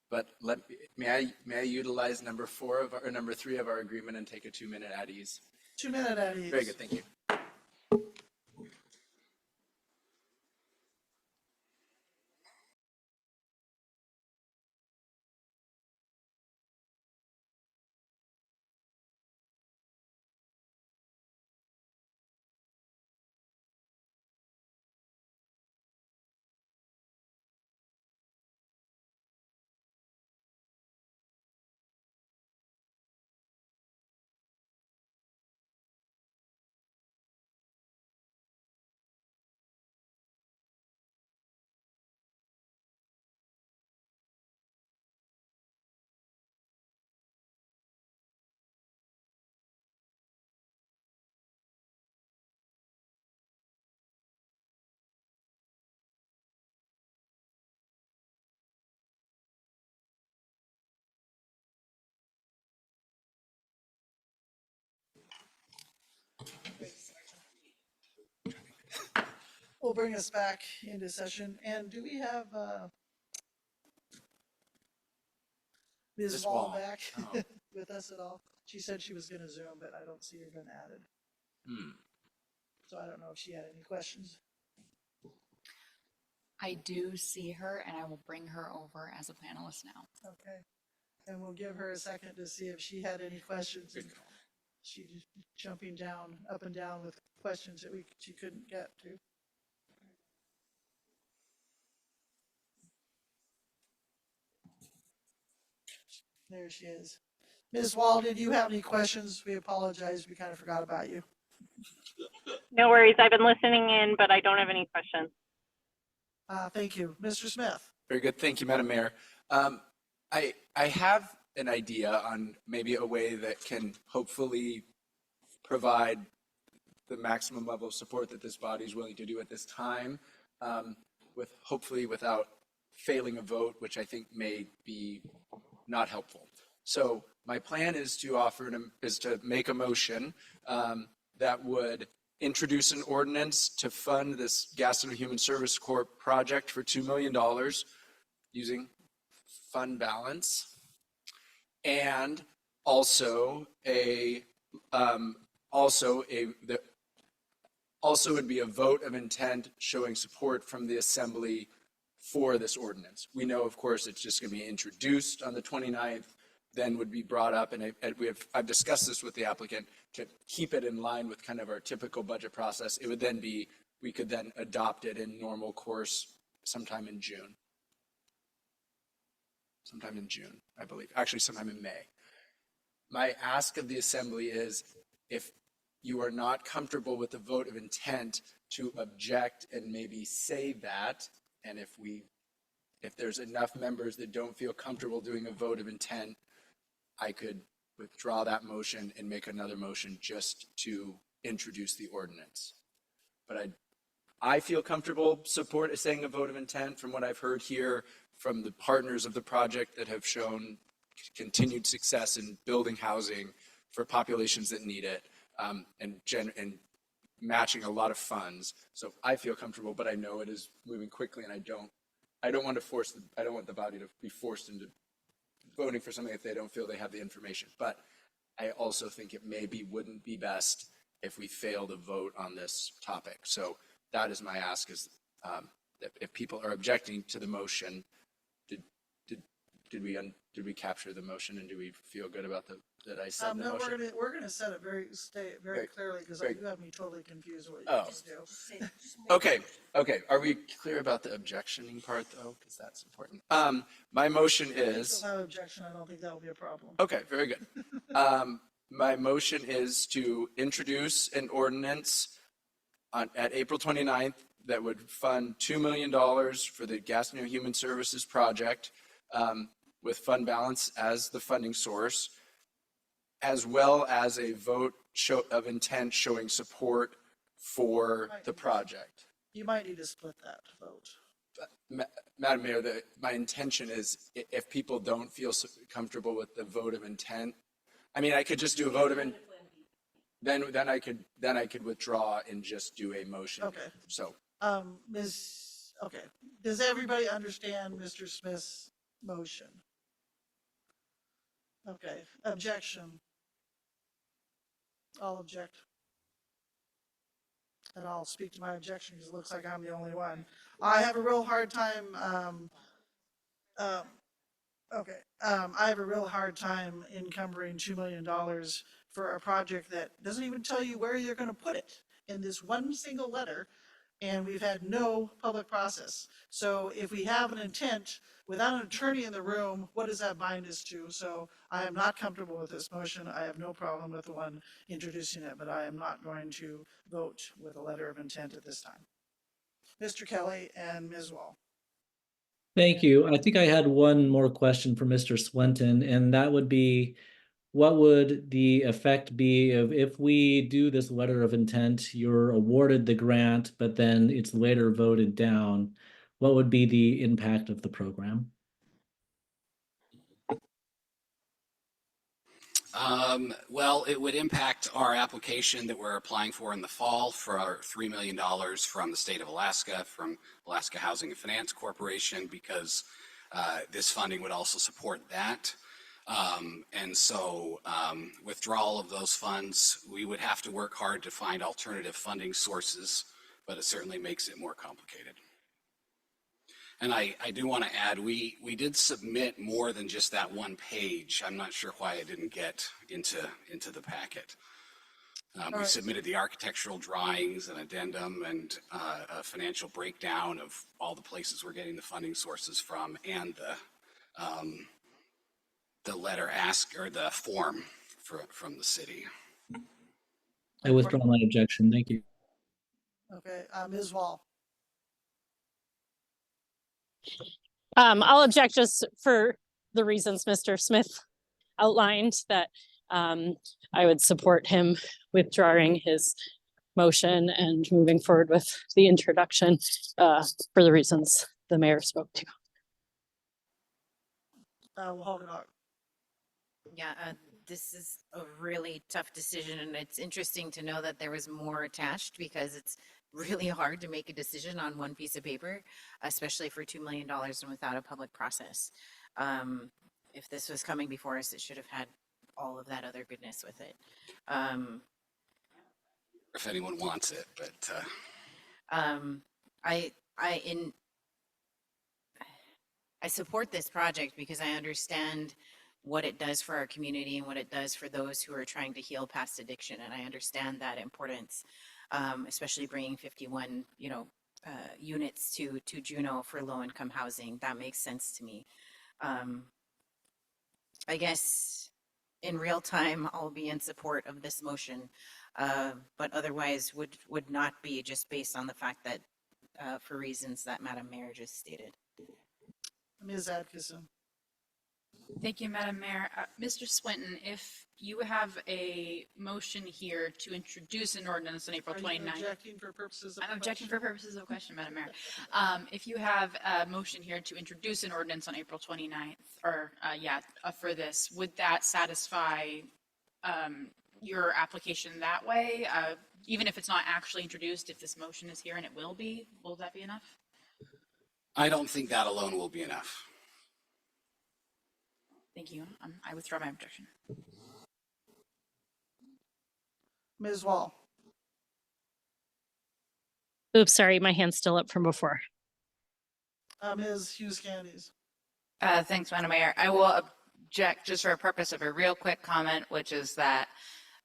But may I utilize number 3 of our agreement and take a 2-minute at ease? 2-minute at ease. Very good, thank you. will bring us back into session. And do we have Ms. Ms. Wall Wall. back Oh. with us at all? She said she was gonna Zoom, but I don't see her been added. Hmm. So I don't know if she had any questions. I do see her and I will bring her over as a panelist now. Okay. And we'll give her a second to see if she had any questions. Good call. She just jumping down, up and down with questions that she couldn't get to. There she is. Ms. Wall, did you have any questions? We apologize. We kind of forgot about you. No worries. I've been listening in, but I don't have any questions. Thank you. Mr. Smith? Very good. Thank you, Madam Mayor. I have an idea on maybe a way that can hopefully provide the maximum level of support that this body is willing to do at this time, with hopefully without failing a vote, which I think may be not helpful. So my plan is to make a motion that would introduce an ordinance to fund this Gastineau Human Service Corp project for $2 million using fund balance, and also would be a vote of intent showing support from the Assembly for this ordinance. We know, of course, it's just going to be introduced on the 29th, then would be brought up, and I've discussed this with the applicant to keep it in line with kind of our typical budget process. It would then be, we could then adopt it in normal course sometime in June. Sometime in June, I believe. Actually, sometime in May. My ask of the Assembly is, if you are not comfortable with the vote of intent, to object and maybe say that, and if there's enough members that don't feel comfortable doing a vote of intent, I could withdraw that motion and make another motion just to introduce the ordinance. But I feel comfortable saying a vote of intent from what I've heard here from the partners of the project that have shown continued success in building housing for populations that need it, and matching a lot of funds. So I feel comfortable, but I know it is moving quickly, and I don't want the body to be forced into voting for something if they don't feel they have the information. But I also think it wouldn't be best if we fail to vote on this topic. So that is my ask, is that if people are objecting to the motion, did we capture the motion, and do we feel good about that I said the No, motion? we're gonna set it very clearly, because you have me totally confused what you Oh. just do. Okay. Are we clear about the objectioning part, though? Because that's important. My motion If you is, still have objection, I don't think that will be a problem. okay, very good. My motion is to introduce an ordinance at April 29th that would fund $2 million for the Gastineau Human Services Project, with fund balance as the funding source, as well as a vote of intent showing support for the project. You might need to split that vote. Madam Mayor, my intention is, if people don't feel comfortable with the vote of intent, I mean, I could just do a vote of intent. Then I could withdraw and just do a motion. Okay. So, Okay, does everybody understand Mr. Smith's motion? Okay, objection. I'll object. And I'll speak to my objection, because it looks like I'm the only one. I have a real hard time, I have a real hard time encumbering $2 million for a project that doesn't even tell you where you're gonna put it in this one single letter, and we've had no public process. So if we have an intent without an attorney in the room, what does that bind us to? So I am not comfortable with this motion. I have no problem with the one introducing it, but I am not going to vote with a letter of intent at this time. Mr. Kelly and Ms. Wall. Thank you. I think I had one more question for Mr. Swenton, and that would be, what would the effect be of if we do this letter of intent, you're awarded the grant, but then it's later voted down? What would be the impact of the program? Well, it would impact our application that we're applying for in the fall for our $3 million from the state of Alaska, from Alaska Housing and Finance Corporation, because this funding would also support that. And so withdrawal of those funds, we would have to work hard to find alternative funding sources, but it certainly makes it more complicated. And I do want to add, we did submit more than just that one page. I'm not sure why it didn't get into the packet. We submitted the architectural drawings, an addendum, and a financial breakdown of all the places we're getting the funding sources from, and the letter or the form from the city. I withdraw my objection. Thank you. Okay, Ms. Wall. I'll object just for the reasons Mr. Smith outlined, that I would support him withdrawing his motion and moving forward with the introduction for the reasons the mayor spoke to. Hoganock. Yeah, this is a really tough decision, and it's interesting to know that there was more attached, because it's really hard to make a decision on one piece of paper, especially for $2 million and without a public process. If this was coming before us, it should have had all of that other goodness with it. If anyone wants it, but I support this project because I understand what it does for our community and what it does for those who are trying to heal past addiction, and I understand that importance, especially bringing 51, units to Juneau for low-income housing. That makes sense to me. I guess in real time, I'll be in support of this motion, but otherwise would not be, just based on the fact that for reasons that Madam Mayor just stated. Ms. Atkinson. Thank you, Madam Mayor. Mr. Swinton, if you have a motion here to introduce an ordinance on April 29th. Are you objecting for purposes of I'm objecting question? for purposes of question, Madam Mayor. If you have a motion here to introduce an ordinance on April 29th, or for this, would that satisfy your application that way? Even if it's not actually introduced, if this motion is here and it will that be enough? I don't think that alone will be enough. Thank you. I withdraw my objection. Ms. Wall. Oops, sorry, my hand's still up from before. Ms. Hughes Candies. Thanks, Madam Mayor. I will object just for a purpose of a real quick comment, which is that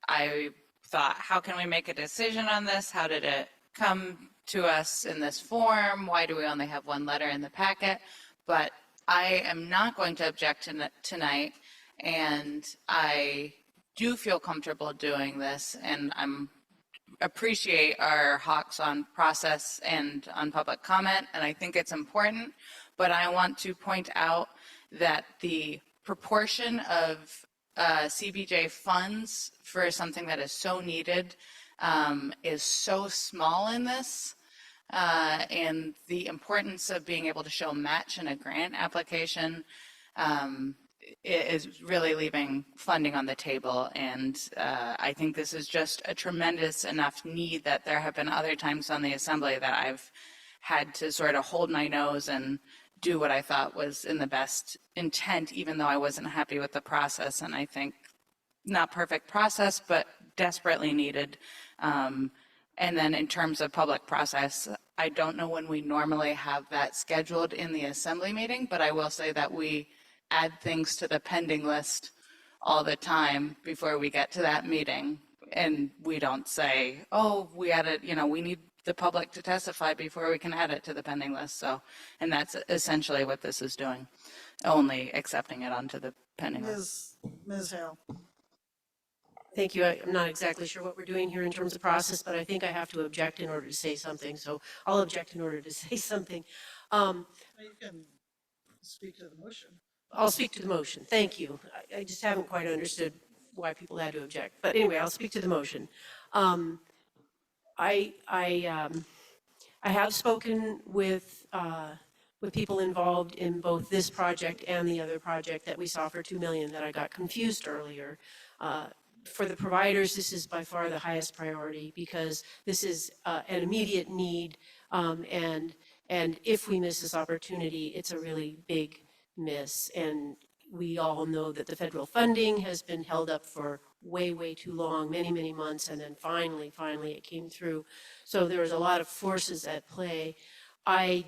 I thought, how can we make a decision on this? How did it come to us in this form? Why do we only have one letter in the packet? But I am not going to object tonight, and I do feel comfortable doing this, and appreciate our hawks on process and on public comment, and I think it's important, but I want to point out that the proportion of CBJ funds for something that is so needed is so small in this. And the importance of being able to show match in a grant application is really leaving funding on the table. And I think this is just a tremendous enough need that there have been other times on the assembly that I've had to sort of hold my nose and do what I thought was in the best intent, even though I wasn't happy with the process. And I think not perfect process, but desperately needed. And then in terms of public process, I don't know when we normally have that scheduled in the assembly meeting, but I will say that we add things to the pending list all the time before we get to that meeting. And we don't say, oh, we added, we need the public to testify before we can add it to the pending list. So, and that's essentially what this is doing, only accepting it onto the pending list. Ms. Hale. Thank you. I'm not exactly sure what we're doing here in terms of process, but I think I have to object in order to say something. So I'll object in order to say something. You can speak to the motion. I'll speak to the motion. Thank you. I just haven't quite understood why people had to object. But anyway, I'll speak to the motion. I have spoken with with people involved in both this project and the other project that we saw for 2 million that I got confused earlier. For the providers, this is by far the highest priority because this is an immediate need. And if we miss this opportunity, it's a really big miss. And we all know that the federal funding has been held up for way, way too long, many, many months. And then finally it came through. So there's a lot of forces at play. I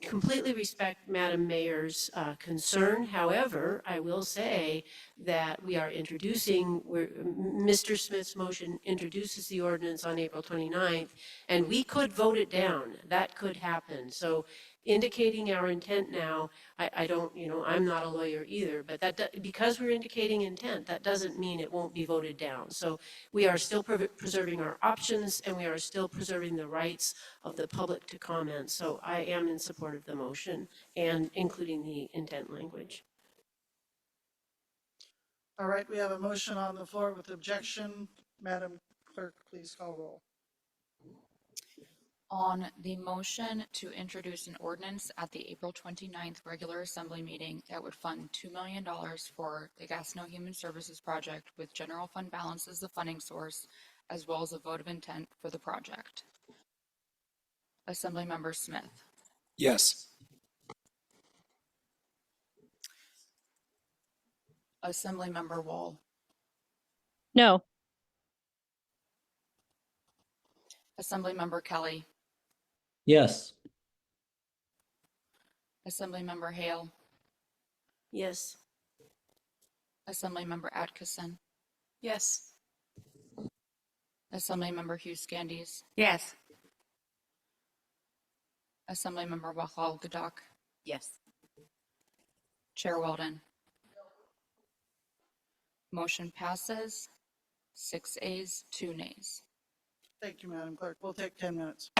completely respect Madam Mayor's concern. However, I will say that we are introducing, Mr. Smith's motion introduces the ordinance on April 29th, and we could vote it down. That could happen. So indicating our intent now, I don't, I'm not a lawyer either, but because we're indicating intent, that doesn't mean it won't be voted down. So we are still preserving our options, and we are still preserving the rights of the public to comment. So I am in support of the motion and including the intent language. All right, we have a motion on the floor with objection. Madam Clerk, please call roll. On the motion to introduce an ordinance at the April 29th regular assembly meeting that would fund $2 million for the Gastineau Human Services Project with general fund balance as the funding source, as well as a vote of intent for the project. Assemblymember Smith. Yes. Assemblymember Wall. No. Assemblymember Kelly. Yes. Assemblymember Hale. Yes. Assemblymember Atkinson. Yes. Assemblymember Hughes Scandies. Yes. Assemblymember Wahal Gadak. Yes. Chair Weldon. Motion passes 6 ayes, 2 nays. Thank you, Madam Clerk. We'll take 10 minutes.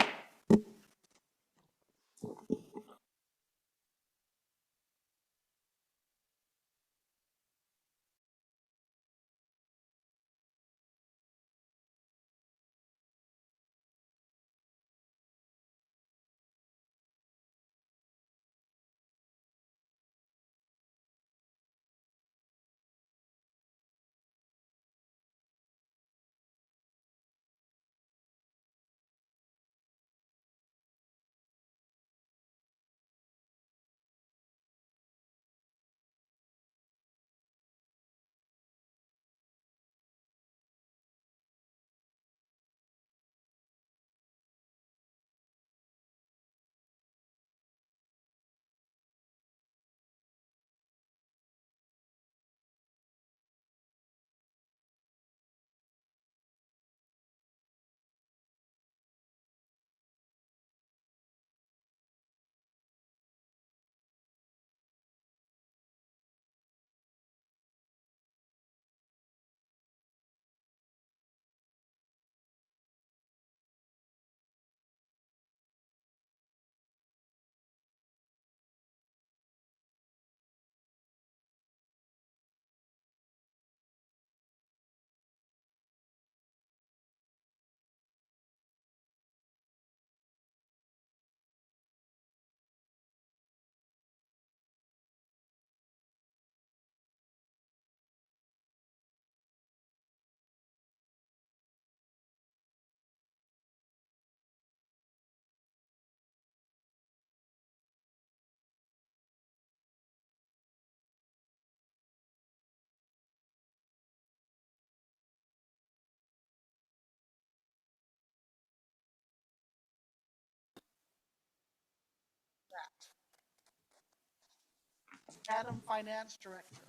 Madam Finance Director.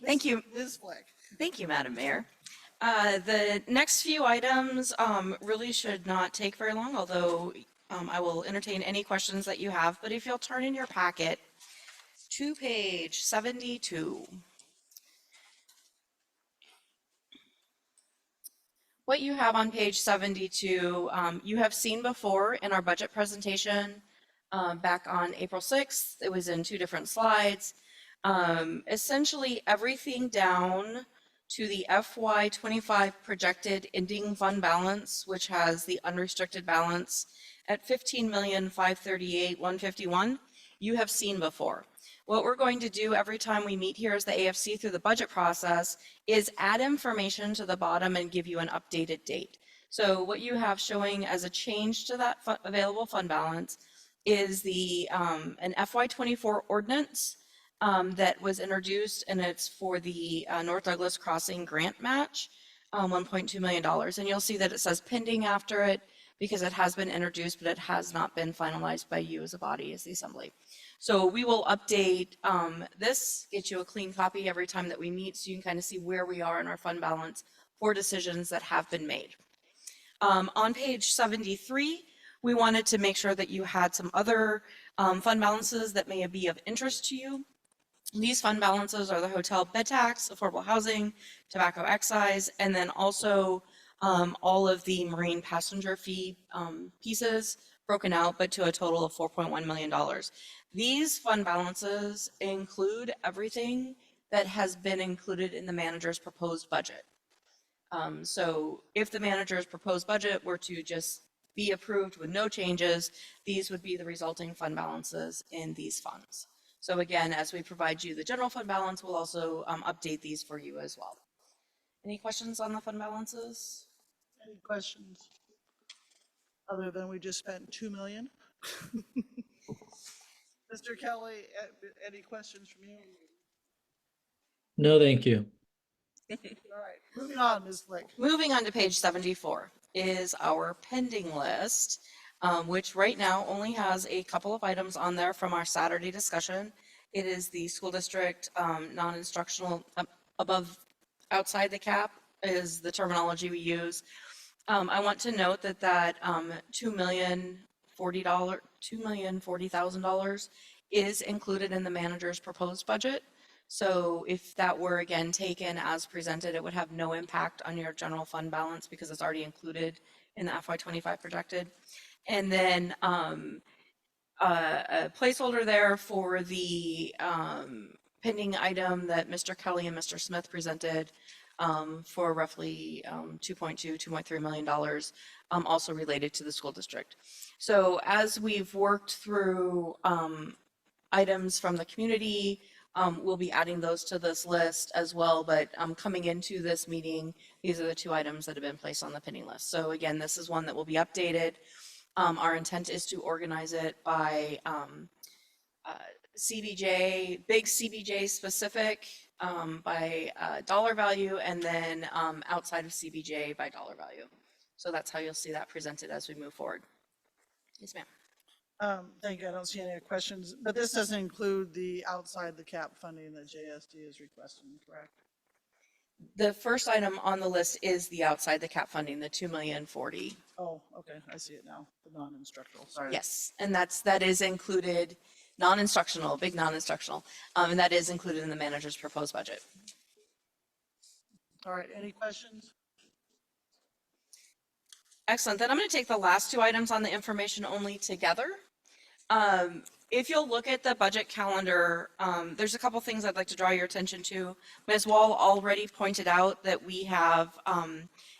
Thank you. Ms. Fleck. Thank you, Madam Mayor. The next few items really should not take very long, although I will entertain any questions that you have. But if you'll turn in your packet to page 72. What you have on page 72, you have seen before in our budget presentation back on April 6th. It was in 2 different slides. Essentially everything down to the FY25 projected ending fund balance, which has the unrestricted balance at 15,538,151, you have seen before. What we're going to do every time we meet here as the AFC through the budget process is add information to the bottom and give you an updated date. So what you have showing as a change to that available fund balance is the an FY24 ordinance that was introduced, and it's for the North Douglas Crossing grant match, $1.2 million. And you'll see that it says pending after it because it has been introduced, but it has not been finalized by you as a body, as the assembly. So we will update this, get you a clean copy every time that we meet so you can kind of see where we are in our fund balance for decisions that have been made. On page 73, we wanted to make sure that you had some other fund balances that may be of interest to you. These fund balances are the hotel bed tax, affordable housing, tobacco excise, and then also all of the marine passenger fee pieces broken out, but to a total of $4.1 million. These fund balances include everything that has been included in the manager's proposed budget. So if the manager's proposed budget were to just be approved with no changes, these would be the resulting fund balances in these funds. So again, as we provide you the general fund balance, we'll also update these for you as well. Any questions on the fund balances? Any questions? Other than we just spent 2 million? Mr. Kelly, any questions from you? No, thank you. All right, moving on, Ms. Flick. Moving on to page 74 is our pending list, which right now only has a couple of items on there from our Saturday discussion. It is the school district non-instructional above, outside the cap is the terminology we use. I want to note that $2,040,000 is included in the manager's proposed budget. So if that were again taken as presented, it would have no impact on your general fund balance because it's already included in the FY25 projected. And then a placeholder there for the pending item that Mr. Kelly and Mr. Smith presented for roughly $2.3 million, also related to the school district. So as we've worked through items from the community, we'll be adding those to this list as well, but coming into this meeting, these are the two items that have been placed on the pending list. So again, this is one that will be updated. Our intent is to organize it by CBJ, big CBJ specific by dollar value, and then outside of CBJ by dollar value. So that's how you'll see that presented as we move forward. Yes, ma'am. Thank you. I don't see any questions, but this doesn't include the outside the cap funding that JSD is requesting, correct? The first item on the list is the outside the cap funding, the $2,040,000. Oh, okay. I see it now. The non-instructional. Sorry. Yes, and that is included, non-instructional, big non-instructional, and that is included in the manager's proposed budget. All right. Any questions? Excellent. Then I'm going to take the last two items on the information only together. If you'll look at the budget calendar, there's a couple things I'd like to draw your attention to. Ms. Wall already pointed out that we have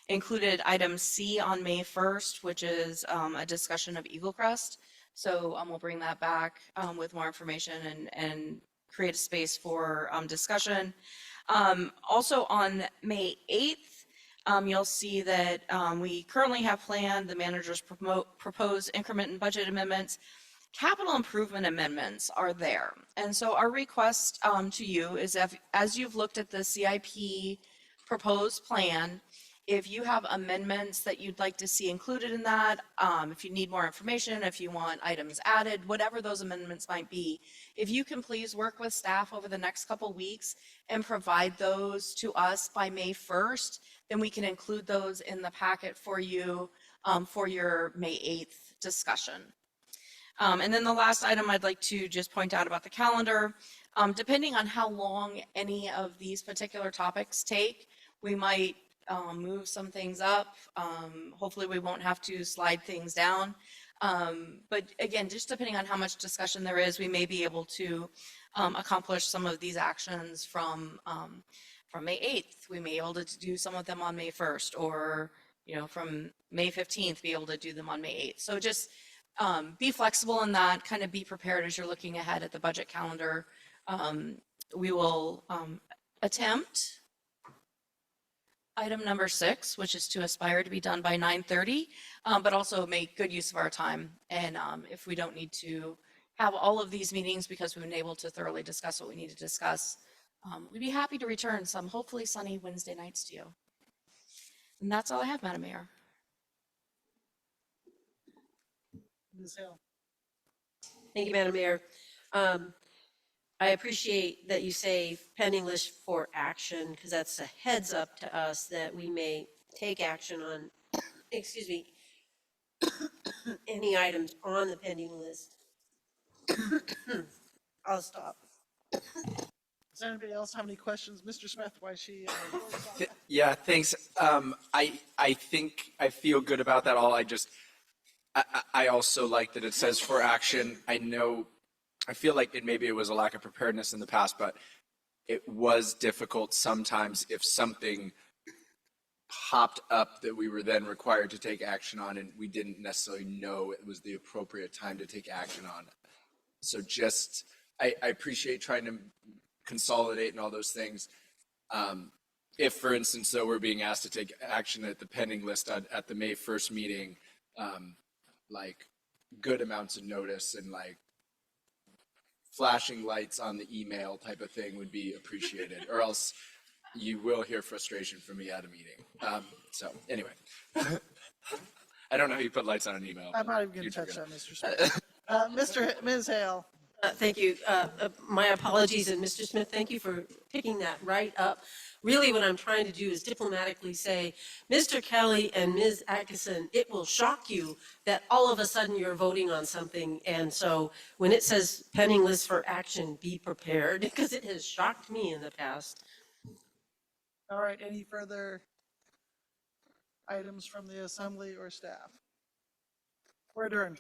included item C on May 1st, which is a discussion of Eagle Crest. So we'll bring that back with more information and create a space for discussion. Also on May 8th, you'll see that we currently have planned the manager's proposed increment and budget amendments. Capital improvement amendments are there. And so our request to you is as you've looked at the CIP proposed plan, if you have amendments that you'd like to see included in that, if you need more information, if you want items added, whatever those amendments might be, if you can please work with staff over the next couple weeks and provide those to us by May 1st, then we can include those in the packet for you for your May 8th discussion. And then the last item I'd like to just point out about the calendar, depending on how long any of these particular topics take, we might move some things up. Hopefully we won't have to slide things down. But again, just depending on how much discussion there is, we may be able to accomplish some of these actions from May 8th. We may be able to do some of them on May 1st, or from May 15th, be able to do them on May 8th. So just be flexible in that, kind of be prepared as you're looking ahead at the budget calendar. We will attempt item number 6, which is to aspire to be done by 9:30, but also make good use of our time. And if we don't need to have all of these meetings because we've been able to thoroughly discuss what we need to discuss, we'd be happy to return some hopefully sunny Wednesday nights to you. And that's all I have, Madam Mayor. Ms. Hill. Thank you, Madam Mayor. I appreciate that you say pending list for action, because that's a heads up to us that we may take action on, excuse me, any items on the pending list. I'll stop. Does anybody else have any questions? Mr. Smith, why she? Yeah, thanks. I think I feel good about that all. I also like that it says for action. I feel like maybe it was a lack of preparedness in the past, but it was difficult sometimes if something popped up that we were then required to take action on and we didn't necessarily know it was the appropriate time to take action on. So I appreciate trying to consolidate and all those things. If, for instance, though, we're being asked to take action at the pending list at the May 1st meeting, like good amounts of notice and like flashing lights on the email type of thing would be appreciated, or else you will hear frustration from me at a meeting. So anyway, I don't know how you put lights on an email. I'm not even going to touch that, Mr. Smith. Ms. Hale. Thank you. My apologies, and Mr. Smith, thank you for picking that right up. Really, what I'm trying to do is diplomatically say, Mr. Kelly and Ms. Atkinson, it will shock you that all of a sudden you're voting on something. And so when it says pending list for action, be prepared, because it has shocked me in the past. All right, any further items from the assembly or staff? We're adjourned.